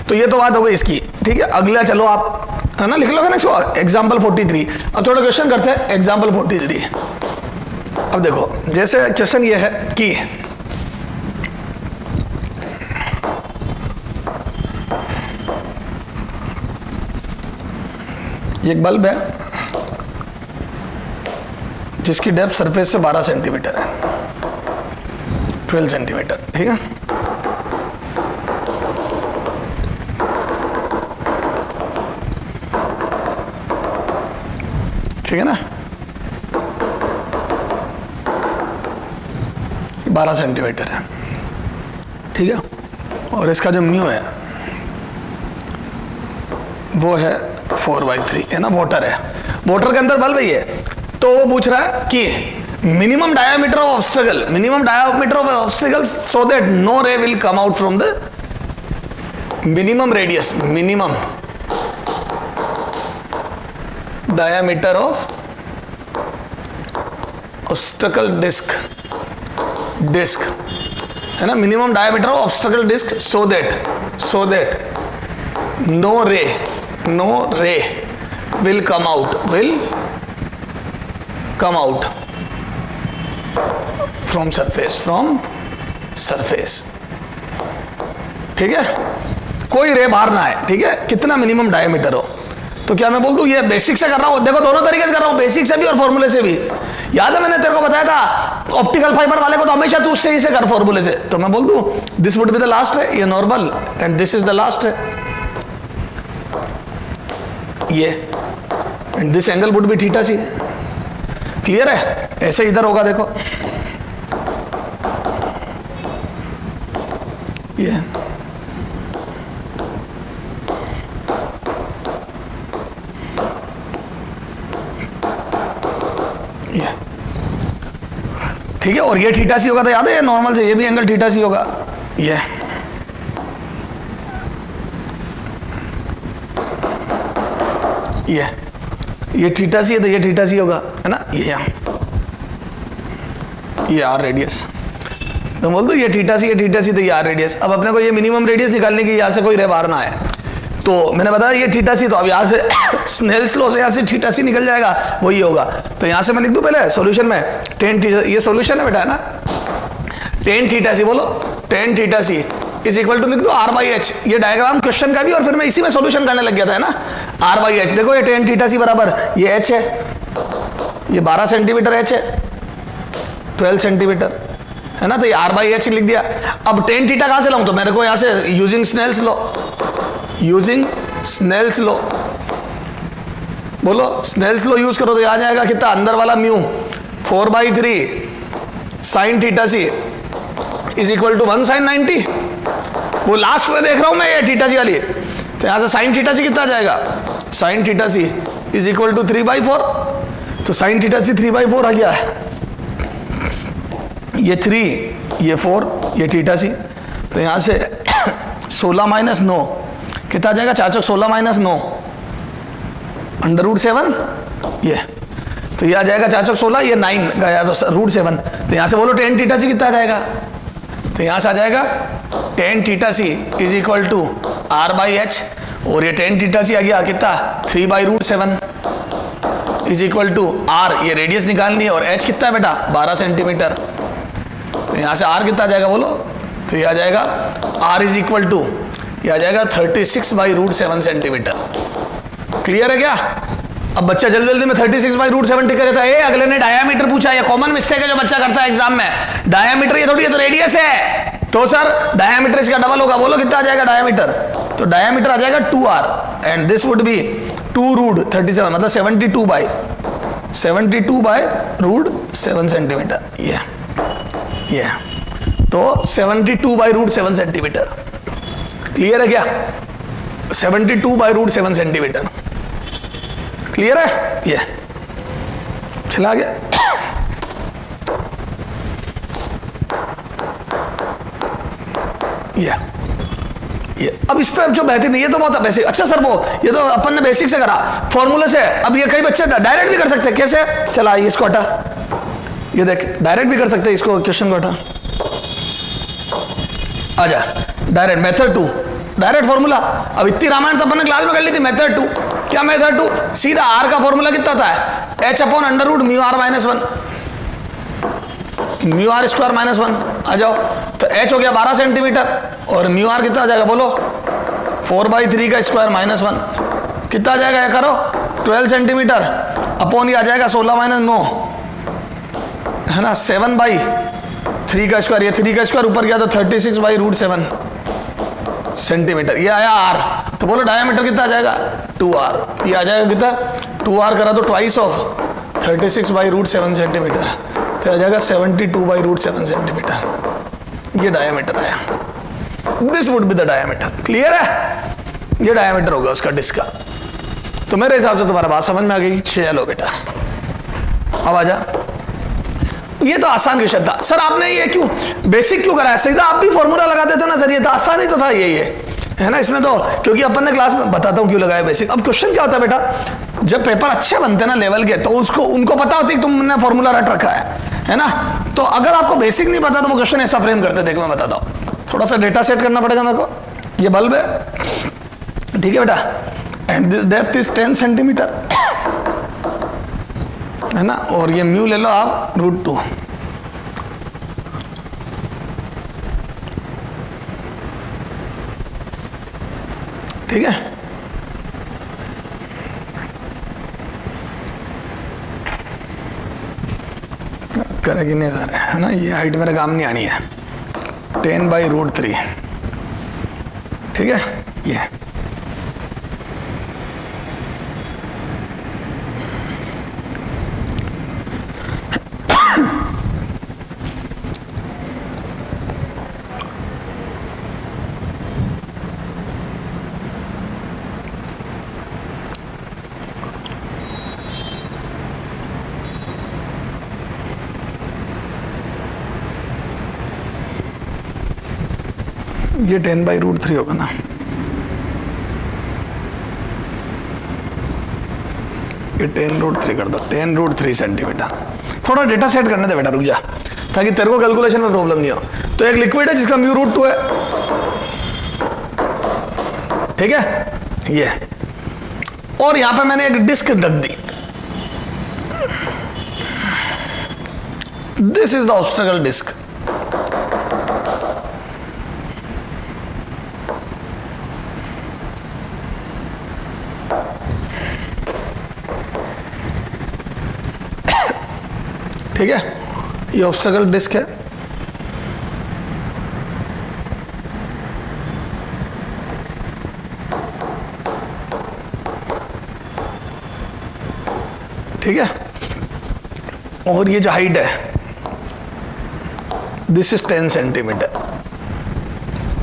S1: तो ये तो बात हो गई इसकी, ठीक है। अगला चलो आप, है ना, लिख लोगे ना इसको, एग्जाम्पल 43। अब थोड़ा क्वेश्चन करते हैं, एग्जाम्पल 43। अब देखो, जैसे क्वेश्चन ये है कि एक बल्ब है जिसकी डेप्थ सरफेस से 12 सेंटीमीटर है, 12 सेंटीमीटर, ठीक है। ठीक है ना, 12 सेंटीमीटर है, ठीक है। और इसका जो म्यू है वो है 4/3, है ना, वोटर है, वोटर के अंदर बल्ब है ये। तो वो पूछ रहा है कि minimum diameter of obstacle, minimum diameter of obstacle so that no ray will come out from the minimum radius, minimum diameter of obstacle disc, disc, है ना, minimum diameter of obstacle disc so that no ray will come out from surface, ठीक है, कोई रे बाहर ना है, ठीक है, कितना मिनिमम डायमीटर हो। तो क्या मैं बोल दूं, ये बेसिक से कर रहा हूं, देखो दोनों तरीके से कर रहा हूं, बेसिक से भी और फॉर्मूले से भी। याद है मैंने तेरे को बताया था ऑप्टिकल फाइबर वाले को तो हमेशा तू उससे ही से कर, फॉर्मूले से। तो मैं बोल दूं this would be the last है, ये normal, and this is the last है, ये, and this angle would be theta c. Clear है, ऐसे इधर होगा, देखो ये, ठीक है। और ये थीटा सी होगा, तो याद है ये नॉर्मल से ये भी एंगल थीटा सी होगा, ये थीटा सी है, तो ये थीटा सी होगा, है ना, ये आर रेडियस। तो बोल दो ये थीटा सी, ये थीटा सी, तो ये आर रेडियस। अब अपने को ये मिनिमम रेडियस निकालने की, यहाँ से कोई रे बाहर ना है, तो मैंने बताया ये थीटा सी, तो अब यहाँ से स्नेल्स लॉ से यहाँ से थीटा सी निकल जाएगा, वही होगा। तो यहाँ से मैं लिख दूं पहले सॉल्यूशन में tan थीटा, ये सॉल्यूशन है बेटा, है ना, tan थीटा सी, बोलो tan theta C is equal to लिख दो r/h। ये डायग्राम क्वेश्चन का भी, और फिर मैं इसी में सॉल्यूशन करने लग गया था, है ना, r/h। देखो ये tan थीटा सी बराबर ये h है, ये 12 सेंटीमीटर h है, 12 सेंटीमीटर, है ना, तो ये r/h लिख दिया। अब tan थीटा कहां से लाऊं, तो मेरे को यहां से यूजिंग स्नेल्स लॉ, बोलो स्नेल्स लॉ यूज करो, तो आ जाएगा कितना, अंदर वाला mu 4/3 sine theta C is equal to 1 sin 90। वो लास्ट में देख रहा हूं मैं ये थीटा सी वाली, तो यहां से साइन थीटा सी कितना आ जाएगा, sine theta C is equal to 3/4। तो साइन थीटा सी 3/4 आ गया है, ये 3, ये 4, ये थीटा सी। तो यहां से 16 - 9 कितना आ जाएगा, 4 16 - 9 √7, ये, तो ये आ जाएगा 4 16, ये 9 गया √7। तो यहां से बोलो tan थीटा सी कितना आ जाएगा, तो यहां से आ जाएगा tan theta C is equal to r/h, और ये tan थीटा सी आ गया कितना, 3/√7 इज इक्वल टू r, ये रेडियस निकालनी है, और h कितना है बेटा, 12 सेंटीमीटर। तो यहां से r कितना आ जाएगा बोलो, तो ये आ जाएगा r इज इक्वल टू, ये आ जाएगा 36/√7 सेंटीमीटर। क्लियर है क्या। अब बच्चा जल्दी जल्दी में 36/√7 टिक रहता है, अगले ने डायामीटर पूछा, ये कॉमन मिस्टेक है जो बच्चा करता है एग्जाम में, डायामीटर ये थोड़ी है, तो रेडियस है, तो सर डायामीटर इसका डबल होगा, बोलो कितना आ जाएगा डायामीटर, तो डायामीटर आ जाएगा 2r, and this would B 2√37, मतलब 72/√7 सेंटीमीटर, ये तो 72/√7 सेंटीमीटर। क्लियर है क्या, 72/√7 सेंटीमीटर। क्लियर है, ये चला गया। ये अब इस पे जो बेहतरीन, ये तो बहुत बेसिक। अच्छा सर वो ये तो अपन ने बेसिक से करा, फॉर्मूले से। अब ये कई बच्चे डायरेक्ट भी कर सकते हैं। कैसे? चला इसको हटा, ये देख डायरेक्ट भी कर सकते हैं इसको, क्वेश्चन को हटा, आजा डायरेक्ट मेथड 2, डायरेक्ट फॉर्मूला। अब इतनी रामायण तो अपन ने क्लास में कर ली थी। मेथड 2 क्या? मेथड 2 सीधा आर का फॉर्मूला कितना था? h upon under root mu r minus 1, mu are square minus 1। आ जाओ, तो h हो गया 12 सेंटीमीटर और म्यू आर कितना आ जाएगा बोलो? 4/3 का स्क्वायर माइनस 1 कितना आ जाएगा? ये करो 12 सेंटीमीटर अपॉन ये आ जाएगा 16 माइनस 9 है ना, 7/3 का स्क्वायर, ये 3 का स्क्वायर ऊपर गया तो 36/√7 सेंटीमीटर। ये आया आर, तो बोलो डायमीटर कितना आ जाएगा? 2r। ये आ जाएगा कितना? 2r करा तो ट्वाइस ऑफ 36/√7 सेंटीमीटर, तो आ जाएगा 72/√7 सेंटीमीटर। ये डायमीटर आया। This would be the diameter. Clear है? ये डायमीटर होगा उसका डिस्क का। तो मेरे हिसाब से तुम्हारा बात समझ में आ गई। चलो बेटा अब आ जा। ये तो आसान क्वेश्चन था सर, आपने ये क्यों बेसिक क्यों कराया? सीधा आप भी फॉर्मूला लगा देते ना सर, ये तो आसान ही तो था ये है ना। इसमें तो क्योंकि अपन ने क्लास में बताता हूँ क्यों लगाया बेसिक। अब क्वेश्चन क्या होता है बेटा, जब पेपर अच्छे बनते हैं ना लेवल के, तो उसको उनको पता होती है तुमने फॉर्मूला रट रखा है ना। तो अगर आपको बेसिक नहीं पता तो वो क्वेश्चन ऐसा फ्रेम करते, देखो मैं बताता हूँ। थोड़ा सा डेटा सेट करना पड़ेगा मेरे को। ये बल्ब है, ठीक है बेटा, and this depth is 10 centimetre है ना, और ये म्यू ले लो आप √2। ठीक है, करेगी नहीं कर रहे है ना। ये हाइट मेरे काम नहीं आनी है, 10/√3। ठीक है, ये ये 10/√3 होगा ना। ये 10√3 कर दो, 10√3 सेंटीमीटर। थोड़ा डेटा सेट करने दे बेटा, रुक जा, ताकि तेरे को कैलकुलेशन में प्रॉब्लम नहीं हो। तो एक लिक्विड है जिसका म्यू √2 है, ठीक है ये, और यहां पे मैंने एक डिस्क रख दी। This is the obstacle disc. ठीक है, ये ऑब्स्टेकल डिस्क है। ठीक है, और ये जो हाइट है दिस इज 10 सेंटीमीटर।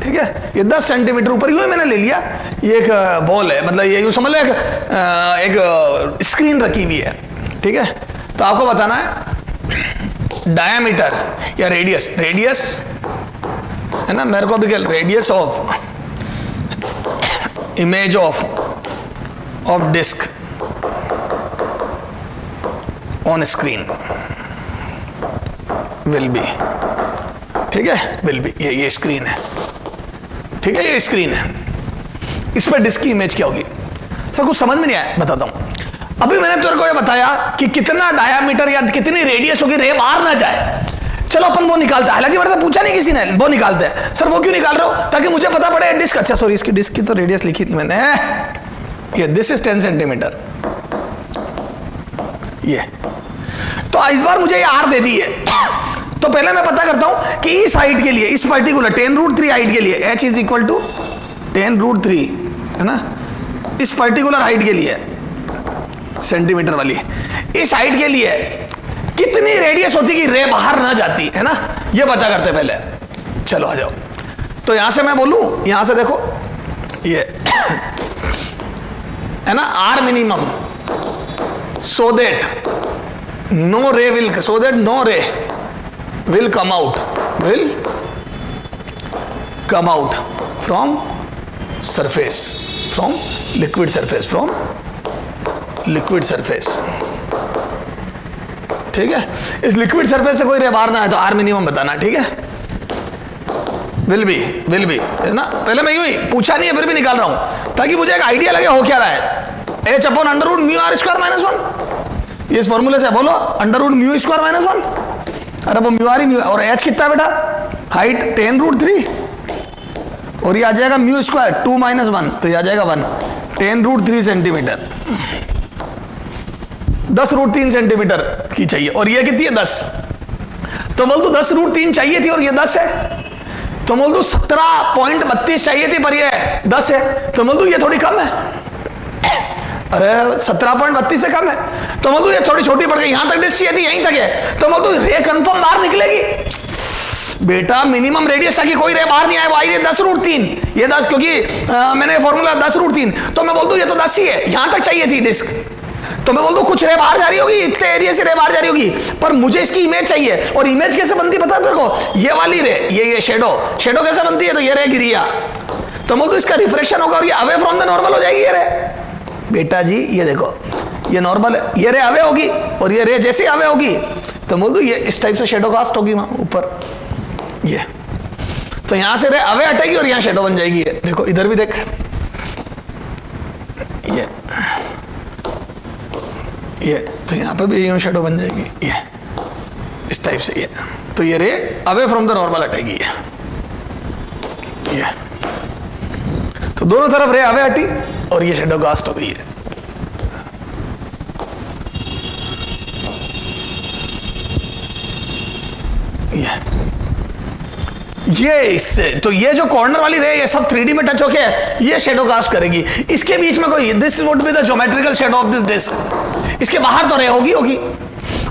S1: ठीक है, ये 10 सेंटीमीटर ऊपर यूं ही मैंने ले लिया। ये एक बॉल है, मतलब ये यूं समझ लो एक स्क्रीन रखी हुई है। ठीक है, तो आपको बताना है डायमीटर या रेडियस, रेडियस है ना, मेरे को भी क्या, radius of image of disc on screen will be. ठीक है, विल बी, ये स्क्रीन है। ठीक है, ये स्क्रीन है, इस पर डिस्क की इमेज क्या होगी? सर कुछ समझ में नहीं आया, बताता हूं। अभी मैंने तेरे को ये बताया कि कितना डायामीटर या कितनी रेडियस होगी, रे बाहर ना जाए। चलो अपन वो निकालते हैं, हालांकि मेरे से पूछा नहीं किसी ने, वो निकालते हैं। सर वो क्यों निकाल रहे हो? ताकि मुझे पता पड़े डिस्क। अच्छा सॉरी, इसकी डिस्क की तो रेडियस लिखी थी मैंने, ये दिस इज 10 सेंटीमीटर। ये तो इस बार मुझे ये आर दे दी है, तो पहले मैं पता करता हूं कि इस हाइट के लिए, इस पर्टिकुलर 10√3 हाइट के लिए h इज इक्वल टू 10√3 है ना, इस पर्टिकुलर हाइट के लिए सेंटीमीटर वाली, इस हाइट के लिए कितनी रेडियस होती कि रे बाहर ना जाती है ना, ये पता करते पहले। चलो आ जाओ, तो यहां से मैं बोलूं, यहां से देखो ये है ना, r minimum, so that no ray will, so that no ray will come out from surface from liquid surface, from liquid surface, ठीक है। इस लिक्विड सरफेस से कोई रे बाहर ना है तो आर मिनिमम बताना, ठीक है। विल बी है ना, पहले मैं यूं ही पूछा नहीं है फिर भी निकाल रहा हूं ताकि मुझे एक आइडिया लगे हो क्या रहा है। H upon under root mu are square minus 1, ये इस फॉर्मूले से बोलो under root mu square minus 1। अरे वो म्यू आर ही म्यू, और एच कितना है बेटा, हाइट 10 रूट 3, और ये आ जाएगा म्यू स्क्वायर 2 माइनस 1, तो ये आ जाएगा 1, 10 रूट 3 सेंटीमीटर, 10 रूट 3 सेंटीमीटर की चाहिए, और ये कितनी है 10। तो बोल दो 10 रूट 3 चाहिए थी और ये 10 है, तो बोल दो 17.32 चाहिए थी पर ये 10 है, तो बोल दो ये थोड़ी कम है। अरे 17.32 से कम है, तो बोल दो ये थोड़ी छोटी पड़ गई, यहां तक डिस्क चाहिए थी यहीं तक है, तो बोल दो रे कंफर्म बाहर निकलेगी। बेटा मिनिमम रेडियस था कि कोई रे बाहर नहीं आया, वो आई रे 10 रूट 3, ये 10 क्योंकि मैंने फॉर्मूला 10 रूट 3, तो मैं बोल दूं ये तो 10 ही है, यहां तक चाहिए थी डिस्क, तो मैं बोल दूं कुछ रे बाहर जा रही होगी, इतने एरिया से रे बाहर जा रही होगी, पर मुझे इसकी इमेज चाहिए, और इमेज कैसे बनती पता है तेरे को, ये वाली रे, ये शेडो कैसे बनती है, तो ये रे गिरिया, तो बोल दूं इसका रिफ्लेक्शन होगा और ये अवे फ्रॉम द नॉर्मल हो जाएगी ये रे। बेटा जी ये देखो ये नॉर्मल है, ये रे अवे होगी और ये रे जैसे अवे होगी, तो बोल दूं ये इस टाइप से शेडो कास्ट होगी वहां ऊपर, ये तो यहां से रे अवे हटेगी और यहां शेडो बन जाएगी। ये देखो इधर भी देख, ये तो यहाँ पे भी यूं शेडो बन जाएगी, ये इस टाइप से, ये तो ये रे अवे फ्रॉम द नॉर्मल हटेगी, ये तो दोनों तरफ रे अवे हटी और ये शेडो कास्ट हो गई है। ये इससे तो ये जो कॉर्नर वाली रे ये सब 3D में टच होके ये शेडो कास्ट करेगी, इसके बीच में कोई this would be the geometrical shadow of this disc, इसके बाहर तो रे होगी,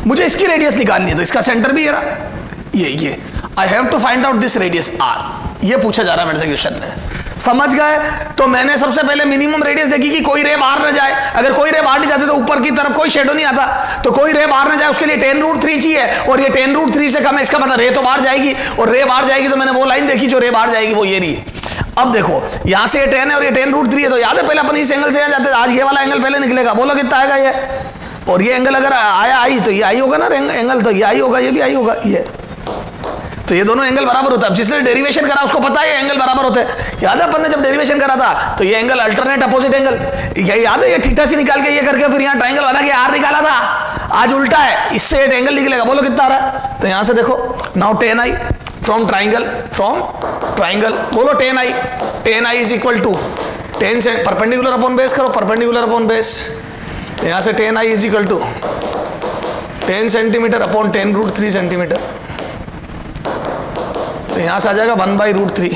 S1: मुझे इसकी रेडियस निकालनी है, तो इसका सेंटर भी ये I have to find out this radius r, ये पूछा जा रहा है मेरे से क्वेश्चन में, समझ गए। तो मैंने सबसे पहले मिनिमम रेडियस देखी कि कोई रे बाहर न जाए, अगर कोई रे बाहर नहीं जाती तो ऊपर की तरफ कोई शेडो नहीं आता, तो कोई रे बाहर न जाए उसके लिए 10 रूट 3 चाहिए, और ये 10 रूट 3 से कम है, इसका मतलब रे तो बाहर जाएगी, और रे बाहर जाएगी तो मैंने वो लाइन देखी जो रे बाहर जाएगी वो ये रही। अब देखो यहां से ये 10 है और ये 10 रूट 3 है, तो याद है पहले अपन इस एंगल से जाते थे, आज ये वाला एंगल पहले निकलेगा, बोलो कितना आएगा ये, और ये एंगल अगर आया आई तो ये आई होगा ना एंगल, तो ये आई होगा, ये भी आई होगा, ये तो ये दोनों एंगल बराबर होता है। जिसने डेरिवेशन करा उसको पता है ये एंगल बराबर होते हैं, याद है अपन ने जब डेरिवेशन करा था तो ये एंगल अल्टरनेट अपोजिट एंगल, ये याद है, ये थीटा सी निकाल के ये करके फिर यहाँ ट्राइंगल बना के आर निकाला था, आज उल्टा है, इससे एक एंगल निकलेगा, बोलो कितना आ रहा है, तो यहां से देखो नाउ 10i फ्रॉम ट्राइंगल, बोलो 10i इज इक्वल टू 10 से परपेंडिकुलर अपॉन बेस करो, परपेंडिकुलर अपॉन बेस, तो यहां से 10i is equal to 10 centimetre upon 10 root 3 centimetre, तो यहां से आ जाएगा 1/√3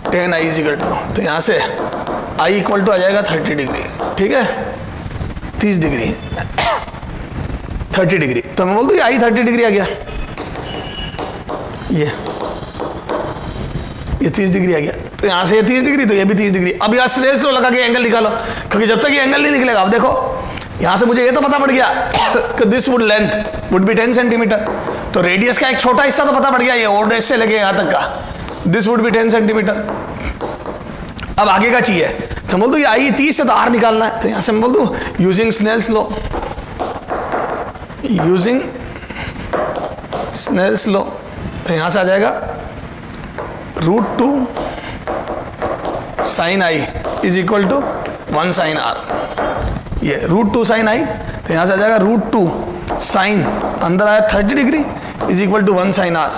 S1: 10i इज इक्वल टू, तो यहां से i इक्वल टू आ जाएगा 30 डिग्री, ठीक है 30 डिग्री 30 डिग्री, तो मैं बोल दूं i 30 डिग्री आ गया, ये 30 डिग्री आ गया, तो यहां से ये 30 डिग्री तो ये भी 30 डिग्री। अब यहां स्नेल लो लगा के एंगल निकालो, क्योंकि जब तक ये एंगल नहीं निकलेगा, अब देखो यहां से मुझे ये तो पता पड़ गया कि this would length would be 10 centimetre, तो रेडियस का एक छोटा हिस्सा तो पता पड़ गया, ये ओडेस से लेके यहां तक का दिस वुड बी 10 सेंटीमीटर। अब आगे का चाहिए, तो बोल दो ये आई 30 से तो आर निकालना है, तो यहां से मैं बोल दूं यूजिंग स्नेल्स लॉ, तो यहां से आ जाएगा √2 sin i is equal to 1 sin r, ये √2 sin i, तो यहां से आ जाएगा √2 sin अंदर आया 30 degree is equal to 1 sin r,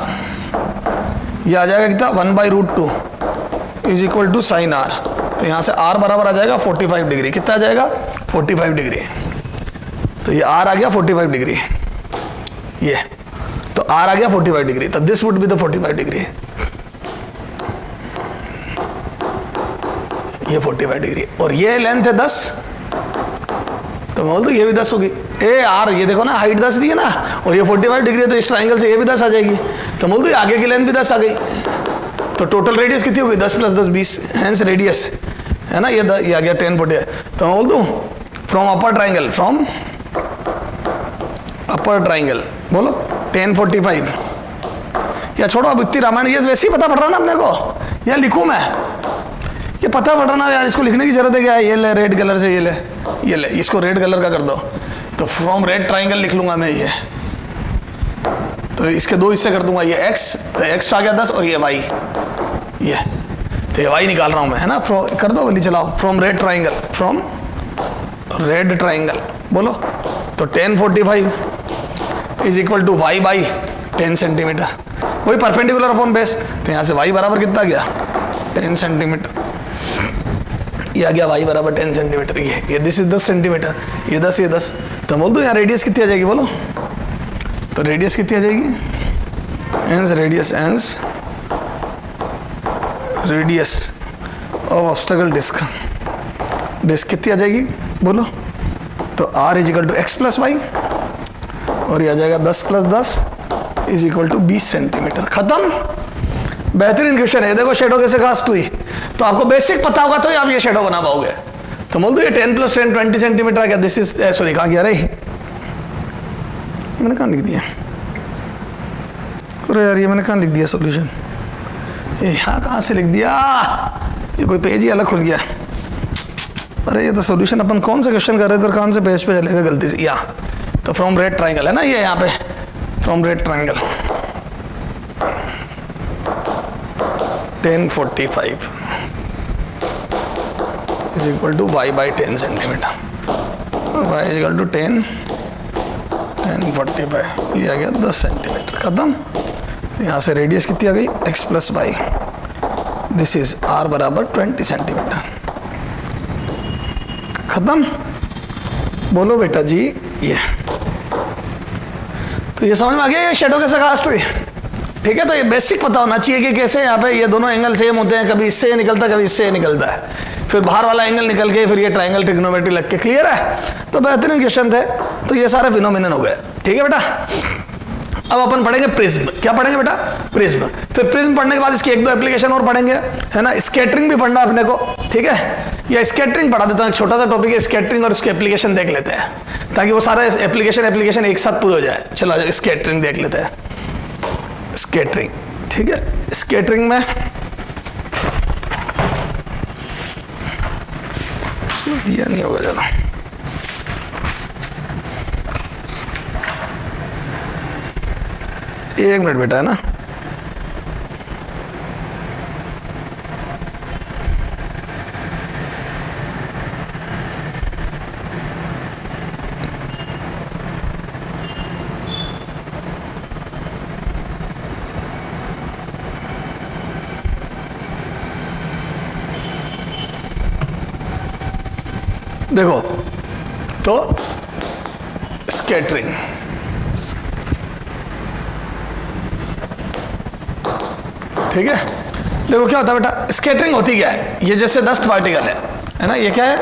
S1: ये आ जाएगा कितना 1/√2 is equal to sin r, तो यहां से r बराबर आ जाएगा 45 डिग्री, कितना आ जाएगा 45 डिग्री, तो ये r आ गया 45 डिग्री, ये तो r आ गया 45 डिग्री, तो this would be the 45 degree, ये 45 डिग्री, और ये लेंथ है 10, तो बोल दो ये भी 10 होगी, ए आर ये देखो ना हाइट 10 दी है ना, और ये 45 डिग्री है, तो इस ट्राइंगल से ये भी 10 आ जाएगी, तो बोल दो आगे की लेंथ भी 10 आ गई, तो टोटल रेडियस कितनी होगी 10 + 10 20, हेंस रेडियस है ना, ये आ गया 10 40, तो मैं बोल दूं फ्रॉम अपर ट्राइंगल बोलो 1045, या छोड़ो अब इतनी रामायण ये वैसे ही पता पड़ रहा ना अपने को, या लिखूं मैं ये पता पड़ रहा ना यार, इसको लिखने की जरूरत है क्या? ये ले रेड कलर से, ये ले इसको रेड कलर का कर दो, तो फ्रॉम रेड ट्राइंगल लिख लूंगा मैं ये, तो इसके दो हिस्से कर दूंगा, ये x, तो x आ गया 10 और ये y, ये तो ये y निकाल रहा हूं मैं, है ना। कर दो बोली, चलाओ। From red triangle, from red triangle बोलो, तो 1045 is equal to y by 10 centimetre, वही परपेंडिकुलर अपॉन बेस, तो यहाँ से y बराबर कितना गया 10 सेंटीमीटर, ये आ गया y बराबर 10 सेंटीमीटर, ये दिस इज 10 सेंटीमीटर, ये 10 ये 10, तो बोल दो यहाँ रेडियस कितनी आ जाएगी बोलो, तो रेडियस कितनी आ जाएगी, hence radius of obstacle disc कितनी आ जाएगी बोलो, तो r is equal to x plus y, और ये आ जाएगा 10 plus 10 is equal to 20 centimetre. खत्म। बेहतरीन क्वेश्चन है। देखो शेडो कैसे कास्ट हुई, तो आपको बेसिक पता होगा तो आप ये शेडो बना पाओगे। तो बोल दो ये 10 प्लस 10 20 सेंटीमीटर आ गया, दिस इज सॉरी कहाँ गया रे, मैंने कहाँ लिख दिया, अरे यार ये मैंने कहाँ लिख दिया सोल्यूशन, ये यहाँ कहाँ से लिख दिया, ये कोई पेज ही अलग खुल गया। अरे ये तो सोल्यूशन अपन कौन सा क्वेश्चन कर रहे थे और कौन से पेज पे चलेगा गलती से, या तो फ्रॉम रेड ट्राइंगल है ना ये, यहाँ पे from red triangle 1045 is equal to y by 10 centimetre, y is equal to 1045, ये आ गया 10 सेंटीमीटर। खत्म। यहाँ से रेडियस कितनी आ गई, x plus y, this is r बराबर 20 सेंटीमीटर। खत्म। बोलो बेटा जी ये, तो ये समझ में आ गया ये शेडो कैसे कास्ट हुई। ठीक है, तो ये बेसिक पता होना चाहिए कि कैसे यहाँ पे ये दोनों एंगल सेम होते हैं, कभी इससे निकलता है कभी इससे निकलता है, फिर बाहर वाला एंगल निकल के फिर ये ट्रायंगल ट्रिग्नोमेट्री लग के। क्लियर है? तो बेहतरीन क्वेश्चन थे, तो ये सारे फिनोमिनन हो गए। ठीक है बेटा, अब अपन पढ़ेंगे प्रिज्म। क्या पढ़ेंगे बेटा? प्रिज्म। फिर प्रिज्म पढ़ने के बाद इसकी एक दो एप्लीकेशन और पढ़ेंगे, है ना। स्कैटरिंग भी पढ़ना अपने को, ठीक है। या स्कैटरिंग पढ़ा देता हूँ, एक छोटा सा टॉपिक है स्कैटरिंग, और उसकी एप्लीकेशन देख लेते हैं ताकि वो सारा एप्लीकेशन एक साथ पूरे हो जाए। चलो स्कैटरिंग देख लेते हैं। स्कैटरिंग, ठीक है। स्कैटरिंग में दिया नहीं होगा ज़्यादा, एक मिनट बेटा, है ना। देखो तो स्कैटरिंग, ठीक है। देखो क्या होता है बेटा, स्कैटरिंग होती क्या है, ये जैसे डस्ट पार्टिकल है ना, ये क्या है,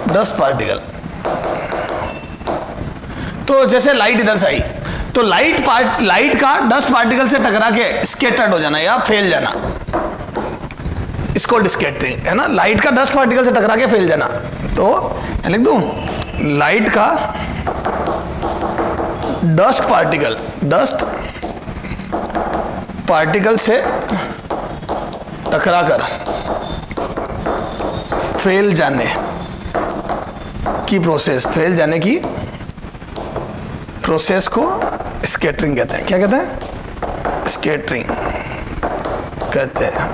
S1: डस्ट पार्टिकल। तो जैसे लाइट इधर से आई, तो लाइट का डस्ट पार्टिकल से टकरा के स्कैटर्ड हो जाना या फैल जाना, इसको स्कैटरिंग, है ना। लाइट का डस्ट पार्टिकल से टकरा के फैल जाना, तो लिख दूं लाइट का डस्ट पार्टिकल से टकराकर फैल जाने की प्रोसेस, फैल जाने की प्रोसेस को स्कैटरिंग कहते हैं। क्या कहते हैं? स्कैटरिंग कहते हैं,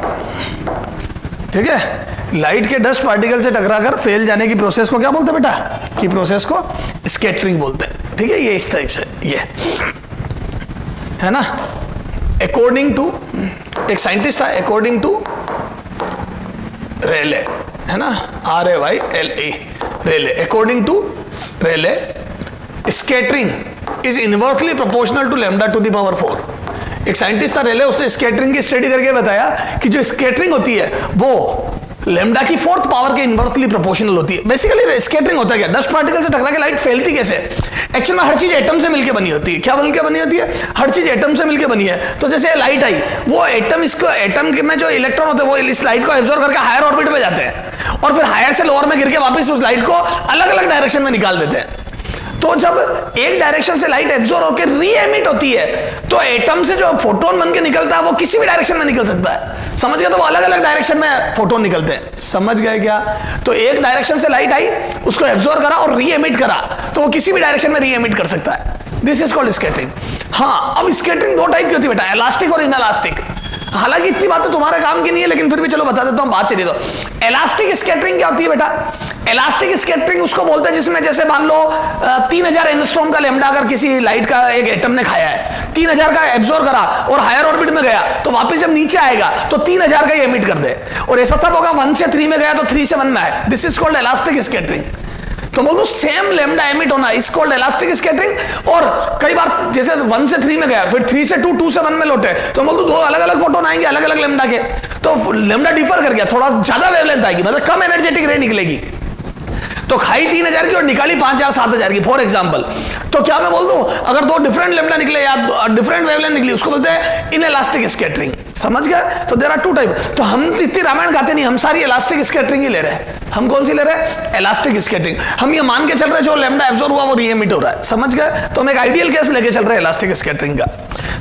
S1: ठीक है। लाइट के डस्ट पार्टिकल से टकराकर फैल जाने की प्रोसेस को क्या बोलते हैं बेटा? की प्रोसेस को स्कैटरिंग बोलते हैं, ठीक है। ये इस टाइप से, ये है ना। अकॉर्डिंग टू, एक साइंटिस्ट था, अकॉर्डिंग टू रेले, है ना, RAYLE, Rayleigh. According to Rayleigh, scattering is inversely proportional to lambda to the power 4। एक साइंटिस्ट था रेले, उसने स्कैटरिंग की स्टडी करके बताया कि जो स्कैटरिंग होती है वो लैम्डा की 4th पावर के इनवर्सली प्रोपोर्शनल होती है। बेसिकली स्कैटरिंग होता है क्या, डस्ट पार्टिकल से टकरा के लाइट फैलती कैसे? एक्चुअल में हर चीज एटम से मिलकर बनी होती है। क्या मिलकर बनी होती है? हर चीज एटम से मिलकर बनी है। तो जैसे लाइट आई, वो एटम, इसको एटम के में जो इलेक्ट्रॉन होते हैं वो इस लाइट को एब्जॉर्ब करके हायर ऑर्बिट में जाते हैं, और फिर हायर से लोअर में गिर के वापस उस लाइट को अलग अलग डायरेक्शन में निकाल देते हैं। तो जब एक डायरेक्शन से लाइट एब्जॉर्ब होकर री एमिट होती है तो एटम से जो फोटोन बन के निकलता है वो किसी भी डायरेक्शन में निकल सकता है, समझ गए? तो वो अलग अलग डायरेक्शन में फोटोन निकलते हैं, समझ गए क्या? तो एक डायरेक्शन से लाइट आई, उसको एब्जॉर्ब करा और री एमिट करा, तो वो किसी भी डायरेक्शन में री एमिट कर सकता है। This is called scattering. हाँ, अब स्कैटरिंग दो टाइप की होती है बेटा, इलास्टिक और इनइलास्टिक। हालांकि इतनी बात तो तुम्हारे काम की नहीं है, लेकिन फिर भी चलो बता देता हूं, बात चलिए। तो इलास्टिक स्कैटरिंग क्या होती है बेटा? इलास्टिक स्कैटरिंग उसको बोलते हैं जिसमें जैसे मान लो 3000 एंगस्ट्रॉम का लैम्डा अगर किसी लाइट का एक एटम ने खाया है, 3000 का एब्जॉर्ब करा और हायर ऑर्बिट में गया, तो वापस जब नीचे आएगा तो 3000 का ही एमिट कर दे, और ऐसा तब होगा 1 से 3 में गया तो 3 से 1 में आए। This is called elastic scattering. तो बोल दो सेम लैम्डा एमिट होना इज कॉल्ड इलास्टिक स्कैटरिंग। और कई बार जैसे 1 से 3 में गया, फिर 3 से 2, 2 से 1 में लौटे, तो बोल दो दो अलग अलग फोटोन आएंगे अलग अलग लैम्डा के, तो लैम्डा डिफर कर गया, थोड़ा ज्यादा वेवलेंथ आएगी, मतलब कम एनर्जेटिक रे निकलेगी। तो खाई 3000 की और निकाली 5000 7000 की, फॉर एग्जांपल। तो क्या मैं बोल दूं अगर दो डिफरेंट लैम्डा निकले या डिफरेंट वेवलेंथ निकली, उसको बोलते हैं इनइलास्टिक स्कैटरिंग, समझ गए? तो देयर आर 2 टाइप। तो हम इतनी रामायण गाते नहीं, हम सारी इलास्टिक स्कैटरिंग ही ले रहे हैं। हम कौन सी ले रहे हैं? Elastic scattering. हम ये मान के चल रहे हैं जो लैम्डा एब्जॉर्ब हुआ वो रीएमिट हो रहा है, समझ गए? तो हम एक आइडियल केस लेके चल रहे हैं इलास्टिक स्कैटरिंग का।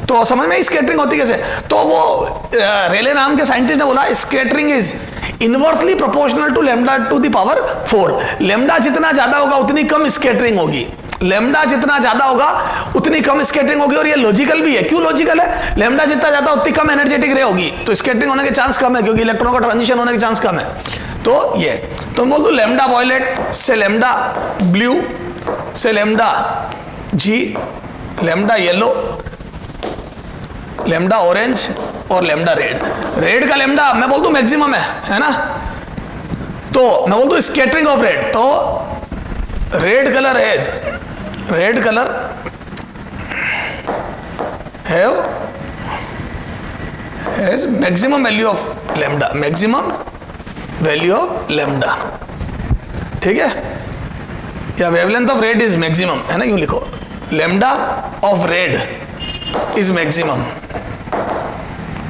S1: तो समझ में स्कैटरिंग होती कैसे? तो वो रेले नाम के साइंटिस्ट ने बोला scattering is inversely proportional to lambda to the power 4। Lambda जितना ज्यादा होगा उतनी कम स्कैटरिंग होगी, लैम्डा जितना ज्यादा होगा उतनी कम स्कैटरिंग होगी। और ये लॉजिकल भी है। क्यों लॉजिकल है? लैम्डा जितना ज्यादा उतनी कम एनर्जेटिक रे होगी, तो स्कैटरिंग होने के चांस कम है, क्योंकि इलेक्ट्रॉनों का ट्रांजिशन होने के चांस कम है। तो ये तो बोल दो लैम्डा वॉयलेट से लैम्डा ब्लू से लैम्डा जी, लैम्डा येलो, लैम्डा ऑरेंज और लैम्डा रेड। रेड का लैम्डा मैं बोल दूं मैक्सिमम है ना? तो मैं बोल दूं स्कैटरिंग ऑफ रेड। तो red colour has maximum value of lambda, maximum value of lambda, ठीक है? या wavelength of red is maximum, है ना? यूं लिखो, lambda of red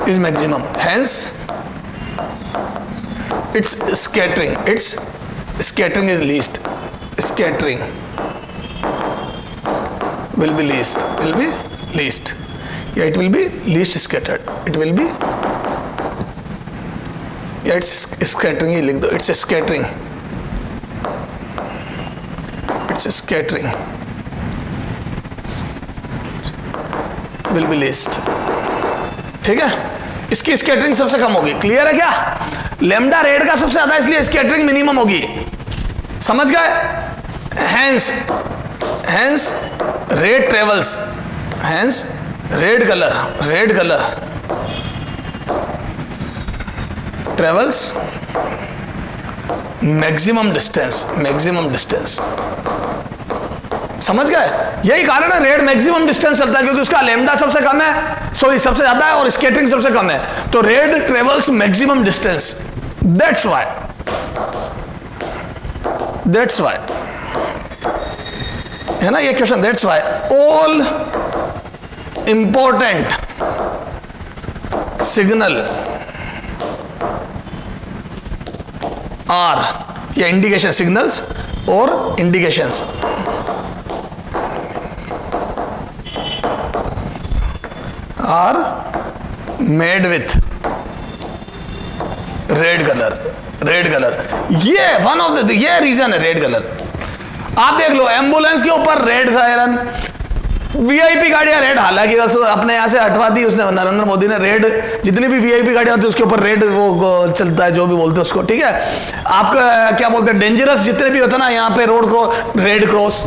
S1: is maximum, hence its scattering is least, scattering will be least, yeah, it will be least scattered, it will be, yeah, it's scattering ही लिख दो, it's a scattering will be least, ठीक है? इसकी scattering सबसे कम होगी, clear है क्या? Lambda red का सबसे ज्यादा, इसलिए स्कैटरिंग मिनिमम होगी, समझ गए? Hence red travels, hence red colour travels maximum distance, समझ गए? यही कारण है रेड मैक्सिमम डिस्टेंस चलता है, क्योंकि उसका लैम्डा सबसे कम है, सबसे ज्यादा है, और स्कैटरिंग सबसे कम है, तो red travels maximum distance. That's why है ना ये question. That's why all important signal are, या इंडिकेशन सिग्नल्स और indications are made with red colour. ये वन ऑफ द, ये रीजन है रेड कलर। आप देख लो एम्बुलेंस के ऊपर रेड सायरन, वीआईपी गाड़ियां रेड, हालांकि अपने यहां से हटवा दी उसने, नरेंद्र मोदी ने रेड, जितनी भी वीआईपी गाड़ियां होती है उसके ऊपर रेड वो चलता है, जो भी बोलते हैं उसको, ठीक है? आपका क्या बोलते हैं, डेंजरस जितने भी होते हैं ना, यहाँ पे रोड क्रॉस, रेड क्रॉस।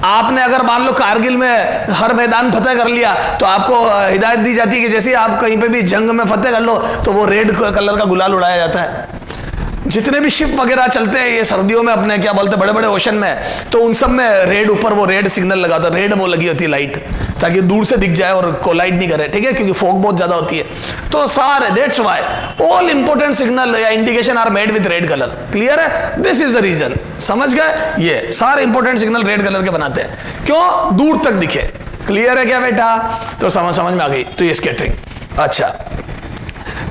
S1: आपने अगर मान लो कारगिल में हर मैदान फतेह कर लिया, तो आपको हिदायत दी जाती है कि जैसे आप कहीं पे भी जंग में फतेह कर लो तो वो रेड कलर का गुलाल उड़ाया जाता है। जितने भी शिप वगैरह चलते हैं ये सर्दियों में अपने क्या बोलते हैं बड़े बड़े ओशन में, तो उन सब में रेड ऊपर वो रेड सिग्नल लगा था, रेड वो लगी होती है लाइट, ताकि दूर से दिख जाए और कोलाइड नहीं करे, ठीक है? क्योंकि फॉग बहुत ज्यादा होती है। तो सारे that's why all important signal या indication are made with red colour, clear है? दिस इज द रीजन, समझ गए? ये सारे इंपॉर्टेंट सिग्नल रेड कलर के बनाते हैं, क्यों? दूर तक दिखे, क्लियर है क्या बेटा? तो समझ में आ गई। तो ये स्कैटरिंग। अच्छा,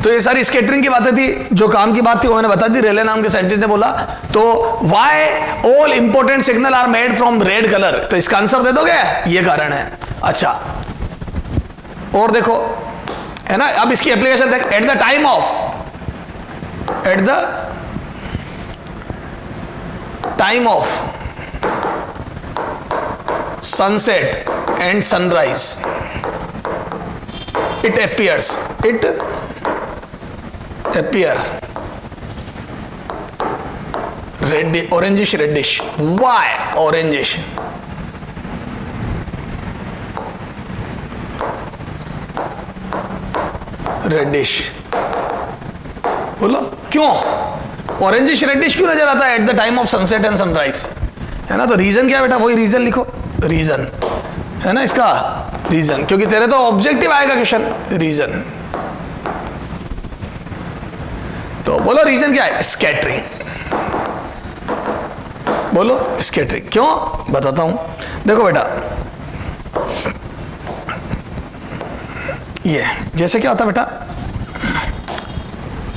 S1: तो ये सारी स्कैटरिंग की बातें थी, जो काम की बात थी वो मैंने बता दी, रेले नाम के साइंटिस्ट ने बोला। तो why all important signal are made from red colour, तो इसका आंसर दे दोगे, ये कारण है। अच्छा और देखो है ना, अब इसकी एप्लीकेशन देख, at the time of sunset and sunrise it appear orangish reddish. Why orangish? Reddish, बोलो क्यों ऑरेंजिश रेडिश क्यों नजर आता है at the time of sunset and sunrise, है ना? तो रीजन क्या बेटा, वही रीजन लिखो, रीजन है ना इसका, रीजन, क्योंकि तेरे तो ऑब्जेक्टिव आएगा क्वेश्चन, रीजन। तो बोलो रीजन क्या है, स्कैटरिंग, बोलो स्कैटरिंग। क्यों बताता हूं, देखो बेटा ये जैसे क्या होता है बेटा,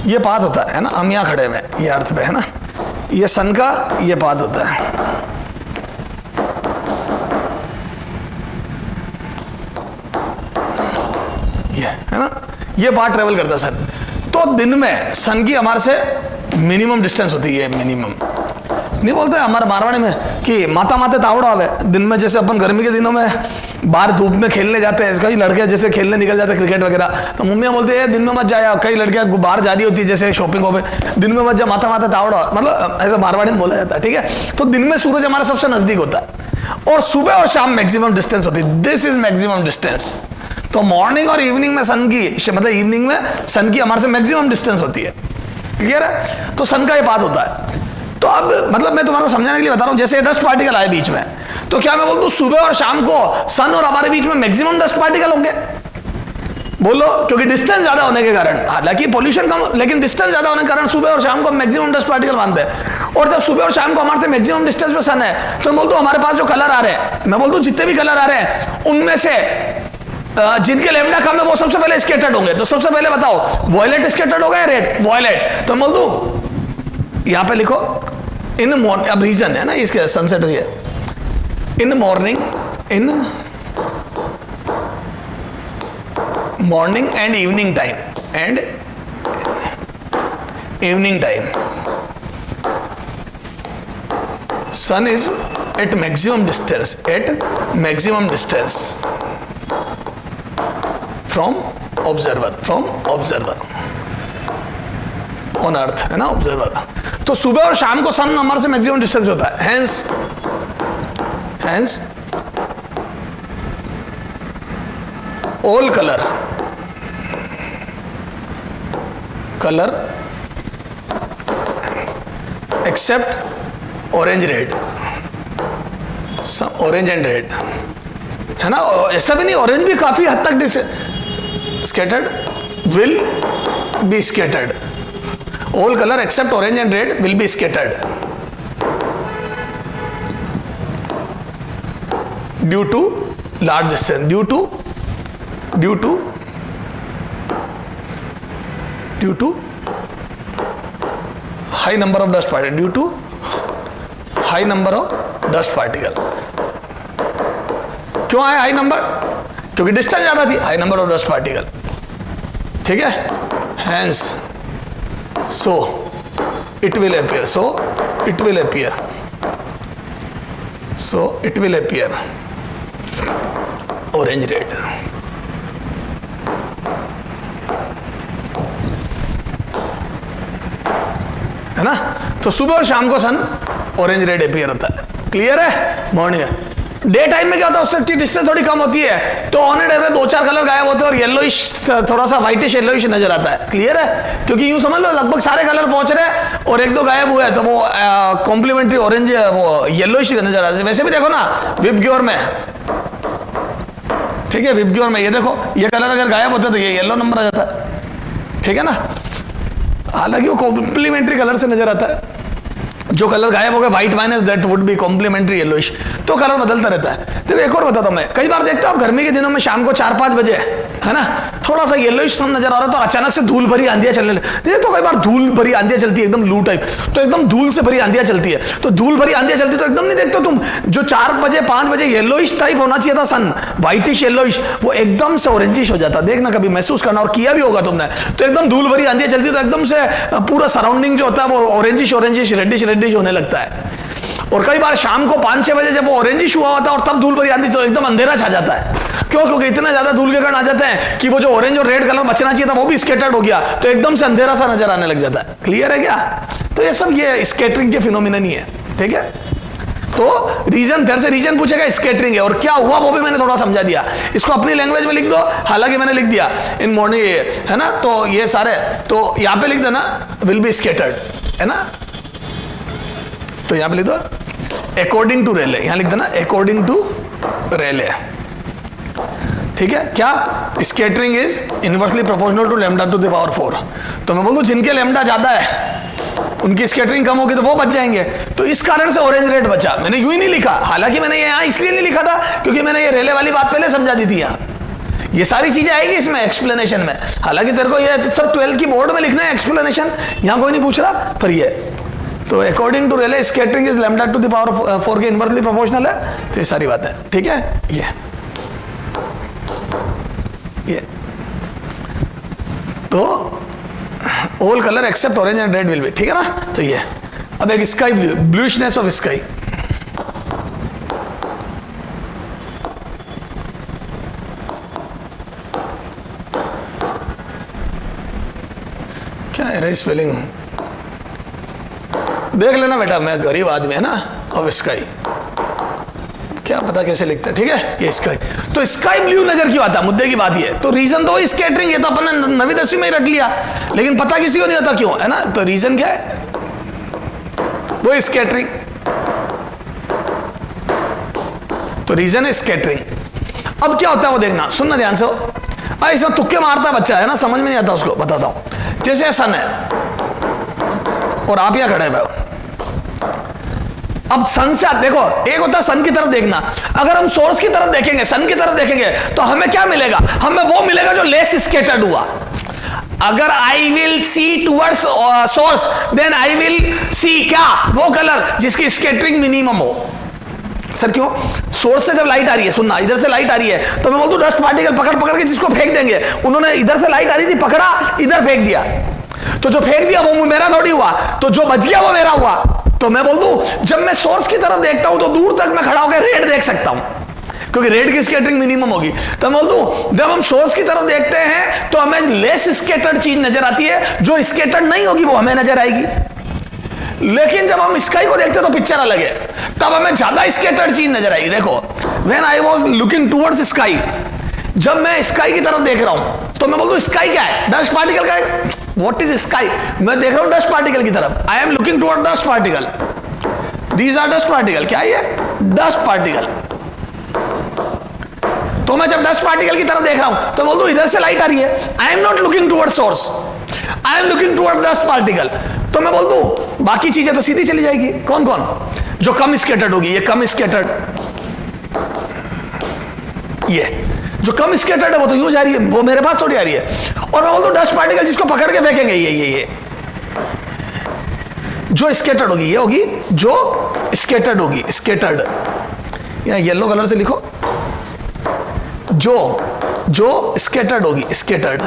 S1: ये पाथ होता है ना, हम यहां खड़े हुए ये अर्थ पे है ना, ये सन का ये पाथ होता है, ये है ना, ये पाथ ट्रेवल करता है सन। तो दिन में सन की हमारे से मिनिमम डिस्टेंस होती है, मिनिमम नहीं बोलते हमारे मारवाड़ी में कि माता माते तावड़ा आवे, दिन में जैसे अपन गर्मी के दिनों में बाहर धूप में खेलने जाते हैं, कई लड़के जैसे खेलने निकल जाते हैं क्रिकेट वगैरह, तो मम्मियाँ बोलती है दिन में मत जाया, कई लड़कियां बाहर जा रही होती है जैसे शॉपिंग हो, दिन में मत जा, माता माता तावड़ा, मतलब ऐसा मारवाड़ी में बोला जाता है, ठीक है। तो दिन में सूरज हमारा सबसे नजदीक होता है और सुबह और शाम मैक्सिमम डिस्टेंस होती है, दिस इज मैक्सिमम डिस्टेंस। तो मॉर्निंग और इवनिंग में सन की, मतलब इवनिंग में सन की हमारे से मैक्सिमम डिस्टेंस होती है, क्लियर है? तो सन का ये बात होता है। तो अब मतलब मैं तुम्हारे को समझाने के लिए बता रहा हूं, जैसे डस्ट पार्टिकल आए बीच में, तो क्या मैं बोल दूं सुबह और शाम को सन और हमारे बीच में मैक्सिमम डस्ट पार्टिकल होंगे, बोलो, क्योंकि डिस्टेंस ज्यादा होने के कारण, हालांकि पोल्यूशन कम, लेकिन डिस्टेंस ज्यादा होने के कारण सुबह और शाम को मैक्सिमम डस्ट पार्टिकल मानते हैं। और जब सुबह और शाम को हमारे मैक्सिमम डिस्टेंस पे सन है, तो बोल दो हमारे पास जो कलर आ रहे हैं, मैं बोल दूं जितने भी कलर आ रहे हैं उनमें से जिनके लैम्डा कम है वो सबसे पहले स्कैटर्ड होंगे। तो सबसे पहले बताओ वॉयलेट स्कैटर्ड होगा या रेड? वॉयलेट। तो बोल दूं यहां पे लिखो इन मॉर्निंग, अब रीजन है ना इसके, सनसेट है, in morning and evening time sun is at maximum distance from observer on earth, है ना, ऑब्जर्वर। तो सुबह और शाम को सन हमारे से मैक्सिमम डिस्टेंस होता है, hence all colour except orange red, orange and red, है ना। ऐसा भी नहीं, ऑरेंज भी काफी हद तक scattered, will be scattered, all color except orange and red will be scattered due to large distance, due to high number of dust particle, due to high number of dust particle। क्यों आया high number? क्योंकि distance ज्यादा थी, high number of dust particle, ठीक है। Hence so it will appear orange red, है ना। तो सुबह और शाम को सन ऑरेंज रेड अपीयर होता है, क्लियर है? मॉर्निंग डे टाइम में क्या होता है, उससे डिस्टेंस थोड़ी कम होती है, तो ऑन एंड एवरेज 2-4 कलर गायब होते हैं और येलोइश, थोड़ा सा व्हाइटिश येलोइश नजर आता है, क्लियर है? क्योंकि यूं समझ लो लगभग सारे कलर पहुंच रहे हैं और 1-2 गायब हुए, तो वो कॉम्प्लीमेंट्री ऑरेंज, वो येलोइश नजर आता है। वैसे भी देखो ना विप ग्योर में, ठीक है, विप ग्योर में ये देखो, ये कलर अगर गायब होता है तो ये येलो नंबर आ जाता है, ठीक है ना। हालांकि वो कॉम्प्लीमेंट्री कलर से नजर आता है। जो कलर गायब हो गया white minus that would be complementary yellowish, तो कलर बदलता रहता है। देखो एक और बताता हूं मैं, कई बार देखता हूं गर्मी के दिनों में शाम को 4-5 बजे है ना, थोड़ा सा येलोइश सन नजर आ रहा है, तो अचानक से धूल भरी आंधियां चलने लगती है। तो कई बार धूल भरी आंधियां चलती है एकदम लू टाइप, तो एकदम धूल से भरी आंधियां चलती है, तो धूल भरी आंधियां चलती है तो एकदम नहीं देखते तुम, जो 4 बजे 5 बजे येलोइश टाइप होना चाहिए था सन, व्हाइटिश येलोइश, वो एकदम से ऑरेंजिश हो जाता। देखना कभी महसूस करना, और किया भी होगा तुमने, तो एकदम धूल भरी आंधियां चलती है तो एकदम से पूरा सराउंडिंग जो होता है वो ऑरेंजिश ऑरेंजिश रेडिश रेडिश होने लगता है। और कई बार शाम को 5-6 बजे जब वो ऑरेंजिश हुआ होता है और तब धूल भरी आंधी, तो एकदम अंधेरा छा जाता है। क्यों? क्योंकि इतना ज्यादा धूल के कण आ जाते हैं कि वो जो ऑरेंज और रेड कलर बचना चाहिए था वो भी स्कैटर्ड हो गया, तो एकदम से अंधेरा सा नजर आने लग जाता है। क्लियर है क्या? तो ये सब ये स्कैटरिंग के फिनोमिनन ही है, ठीक है। तो रीजन, फिर से रीजन पूछेगा स्कैटरिंग है, और क्या हुआ वो भी मैंने थोड़ा समझा दिया। इसको अपनी लैंग्वेज में लिख दो, हालांकि मैंने लिख दिया इन मॉर्निंग, है ना, तो ये सारे तो यहां पे लिख देना विल बी स्कैटर्ड, है ना, तो यहां पे लिख दो अकॉर्डिंग टू रेले, यहां लिख देना अकॉर्डिंग टू रेले, ठीक है। क्या? Scattering is inversely proportional to lambda to the power 4। तो मैं बोलूं जिनके लैम्डा ज्यादा है उनकी स्कैटरिंग कम होगी तो वो बच जाएंगे, तो इस कारण से ऑरेंज रेड बचा। मैंने यूं ही नहीं लिखा, हालांकि मैंने ये यहां इसलिए नहीं लिखा था क्योंकि मैंने ये रेले वाली बात पहले समझा दी थी। यहां ये सारी चीजें आएगी इसमें एक्सप्लेनेशन में, हालांकि तेरे को ये सब 12th की बोर्ड में लिखना है एक्सप्लेनेशन, यहां कोई नहीं पूछ रहा, पर ये तो according to Rayleigh scattering is lambda to the power 4 के इनवर्सली प्रोपोर्शनल है, तो ये सारी बात है, ठीक है। ये तो all colour except orange and red will be, ठीक है ना। तो ये अब एक sky blue, bluishness of sky, क्या है रे स्पेलिंग, देख लेना बेटा, मैं गरीब आदमी है ना, ऑफ स्काई क्या पता कैसे लिखते हैं, ठीक है। ये स्काई, तो स्काई ब्लू नजर क्यों आता, मुद्दे की बात ये, तो रीजन तो स्कैटरिंग है, तो अपन ने 9वीं 10वीं में ही रट लिया, लेकिन पता किसी को नहीं होता क्यों, है ना। तो रीजन क्या है, वो स्कैटरिंग, तो रीजन है स्कैटरिंग। अब क्या होता है वो देखना, सुनना ध्यान से, इसमें तुक्के मारता है बच्चा, है ना, समझ में नहीं आता उसको, बताता हूं। जैसे सन है और आप यहां खड़े हैं, अब सन से देखो, एक होता है सन की तरफ देखना, अगर हम सोर्स की तरफ देखेंगे, सन की तरफ देखेंगे, तो हमें क्या मिलेगा, हमें वो मिलेगा जो लेस स्कैटर्ड हुआ। अगर I will see towards source, then I will see क्या, वो कलर जिसकी स्कैटरिंग मिनिमम हो। सर क्यों? सोर्स से जब लाइट आ रही है, सुनना, इधर से लाइट आ रही है, तो मैं बोलता हूं डस्ट पार्टिकल पकड़ पकड़ के जिसको फेंक देंगे, उन्होंने इधर से लाइट आ रही थी, पकड़ा, इधर फेंक दिया, तो जो फेंक दिया वो मेरा थोड़ी हुआ, तो जो बच गया वो मेरा हुआ। तो मैं बोल दूं, जब मैं सोर्स की तरफ देखता हूं तो दूर तक मैं खड़ा होकर रेड देख सकता हूं, क्योंकि रेड की स्कैटरिंग मिनिमम होगी। तो मैं बोल दूं, जब हम सोर्स की तरफ देखते हैं तो हमें लेस स्कैटर्ड चीज नजर आती है, जो स्कैटर्ड नहीं होगी वो हमें नजर आएगी। लेकिन जब हम स्काई को देखते हैं तो पिक्चर अलग है, तब हमें ज्यादा स्कैटर्ड चीज नजर आएगी। देखो, when I was looking towards sky, जब मैं स्काई की तरफ देख रहा हूं तो मैं बोल दूं स्काई क्या है, डस्ट पार्टिकल का है। व्हाट इज स्काई, मैं देख रहा हूं डस्ट पार्टिकल की तरफ, I am looking toward dust particle, these are dust particle, क्या है, डस्ट पार्टिकल। तो मैं जब डस्ट पार्टिकल की तरफ देख रहा हूं तो बोल दूं इधर से लाइट आ रही है, I am not looking toward source, I am looking toward dust particle. तो मैं बोल दूं बाकी चीजें तो सीधी चली जाएगी, कौन कौन, जो कम स्कैटर्ड होगी, ये कम स्कैटर्ड, ये जो कम स्कैटर्ड है वो तो यूं जा रही है, वो मेरे पास थोड़ी आ रही है। और मैं बोल दूं डस्ट पार्टिकल जिसको पकड़ के फेंकेंगे, ये जो स्कैटर्ड होगी, ये होगी जो स्कैटर्ड होगी, स्कैटर्ड, यहां येलो कलर से लिखो, जो स्कैटर्ड होगी, स्कैटर्ड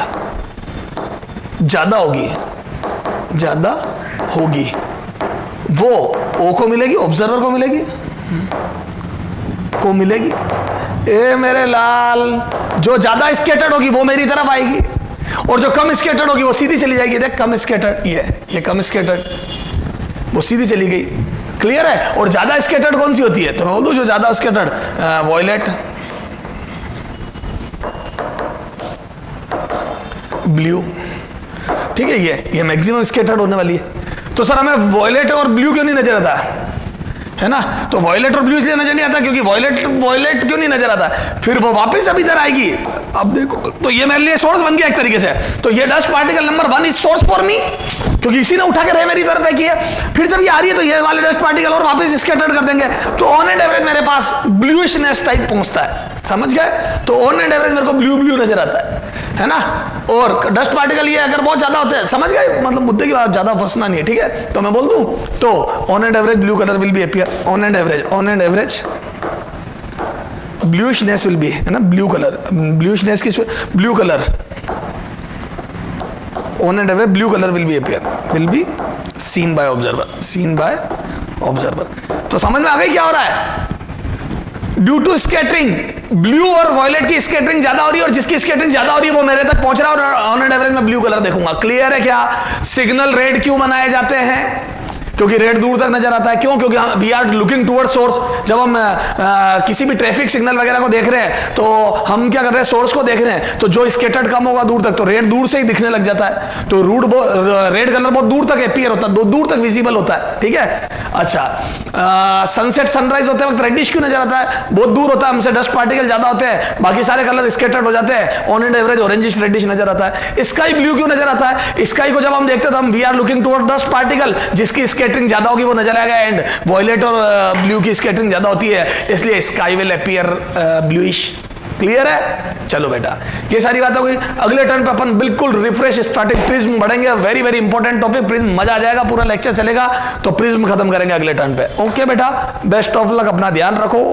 S1: ज्यादा होगी, वो ओ को मिलेगी, ऑब्जर्वर को मिलेगी, ए मेरे लाल, जो ज्यादा स्कैटर्ड होगी वो मेरी तरफ आएगी, और जो कम स्कैटर्ड होगी वो सीधी चली जाएगी। देख, कम स्कैटर्ड, ये कम स्कैटर्ड, वो सीधी चली गई। क्लियर है? और ज्यादा स्कैटर्ड कौन सी होती है, तो मैं बोल दूं जो ज्यादा स्कैटर्ड, वॉयलेट, ब्लू, ठीक है, ये मैक्सिमम स्कैटर्ड होने वाली है। तो सर हमें वॉयलेट और ब्लू क्यों नहीं नजर आता, है ना। तो वॉयलेट और ब्लू इसलिए नजर नहीं आता क्योंकि वॉयलेट क्यों नहीं नजर आता, फिर वो वापस अब इधर आएगी। अब देखो, तो ये मेरे लिए सोर्स बन गया एक तरीके से, तो ये dust particle number 1 is source for me, क्योंकि इसी ने उठा के रे मेरी तरफ फेंकी है। फिर जब ये आ रही है तो ये वाले डस्ट पार्टिकल और वापस स्कैटर्ड कर देंगे, तो ऑन एंड एवरेज मेरे पास ब्लूइशनेस टाइप पहुंचता है, समझ गए? तो ऑन एंड एवरेज मेरे को ब्लू ब्लू नजर आता है ना। और डस्ट पार्टिकल ये अगर बहुत ज्यादा होते हैं, समझ गए, मतलब मुद्दे की बात ज्यादा फंसना नहीं है, ठीक है? तो मैं बोल दूं तो on and average blue colour will be appear, on and average bluishness will be, है ना, ब्लू कलर, ब्लूइशनेस किस blue colour, on and average blue colour will be seen by observer. तो समझ में आ गई क्या हो रहा है? ड्यू टू स्कैटरिंग, ब्लू और वॉयलेट की स्कैटरिंग ज्यादा हो रही है, और जिसकी स्कैटरिंग ज्यादा हो रही है वो मेरे तक पहुंच रहा है, और ऑन एंड एवरेज में ब्लू कलर देखूंगा। क्लियर है क्या? सिग्नल रेड क्यों बनाए जाते हैं? क्योंकि रेड दूर तक नजर आता है। क्यों? क्योंकि we are looking toward source. जब हम किसी भी ट्रैफिक सिग्नल वगैरह को देख रहे हैं तो हम क्या कर रहे हैं? सोर्स को देख रहे हैं। तो जो स्कैटर्ड कम होगा दूर तक, तो रेड दूर से ही दिखने लग जाता है। तो रेड कलर बहुत दूर तक अपीयर होता है, दूर तक विजिबल होता है, ठीक है? अच्छा, सनसेट सनराइज होते वक्त रेडिश क्यों नजर आता है? बहुत दूर होता है हमसे, डस्ट पार्टिकल ज्यादा होते हैं, बाकी सारे कलर स्कैटर्ड हो जाते हैं, on and average orangish reddish नजर आता है। स्काई ब्लू क्यों नजर आता है? स्काई को जब हम देखते हैं तो हम we are looking toward dust particle, जिसकी स्कैटरिंग ज्यादा होगी वो नजर आएगा, एंड वॉयलेट और ब्लू की स्कैटरिंग ज्यादा होती है, इसलिए sky will appear bluish. Clear है? चलो बेटा, ये सारी बात हो गई। अगले टर्न पे अपन बिल्कुल रिफ्रेश स्टार्टिंग प्रिज्म बढ़ेंगे। Very very important topic prism, मजा आ जाएगा, पूरा लेक्चर चलेगा। तो प्रिज्म खत्म करेंगे अगले टर्न पे। ओके बेटा, बेस्ट ऑफ लक, अपना ध्यान रखो।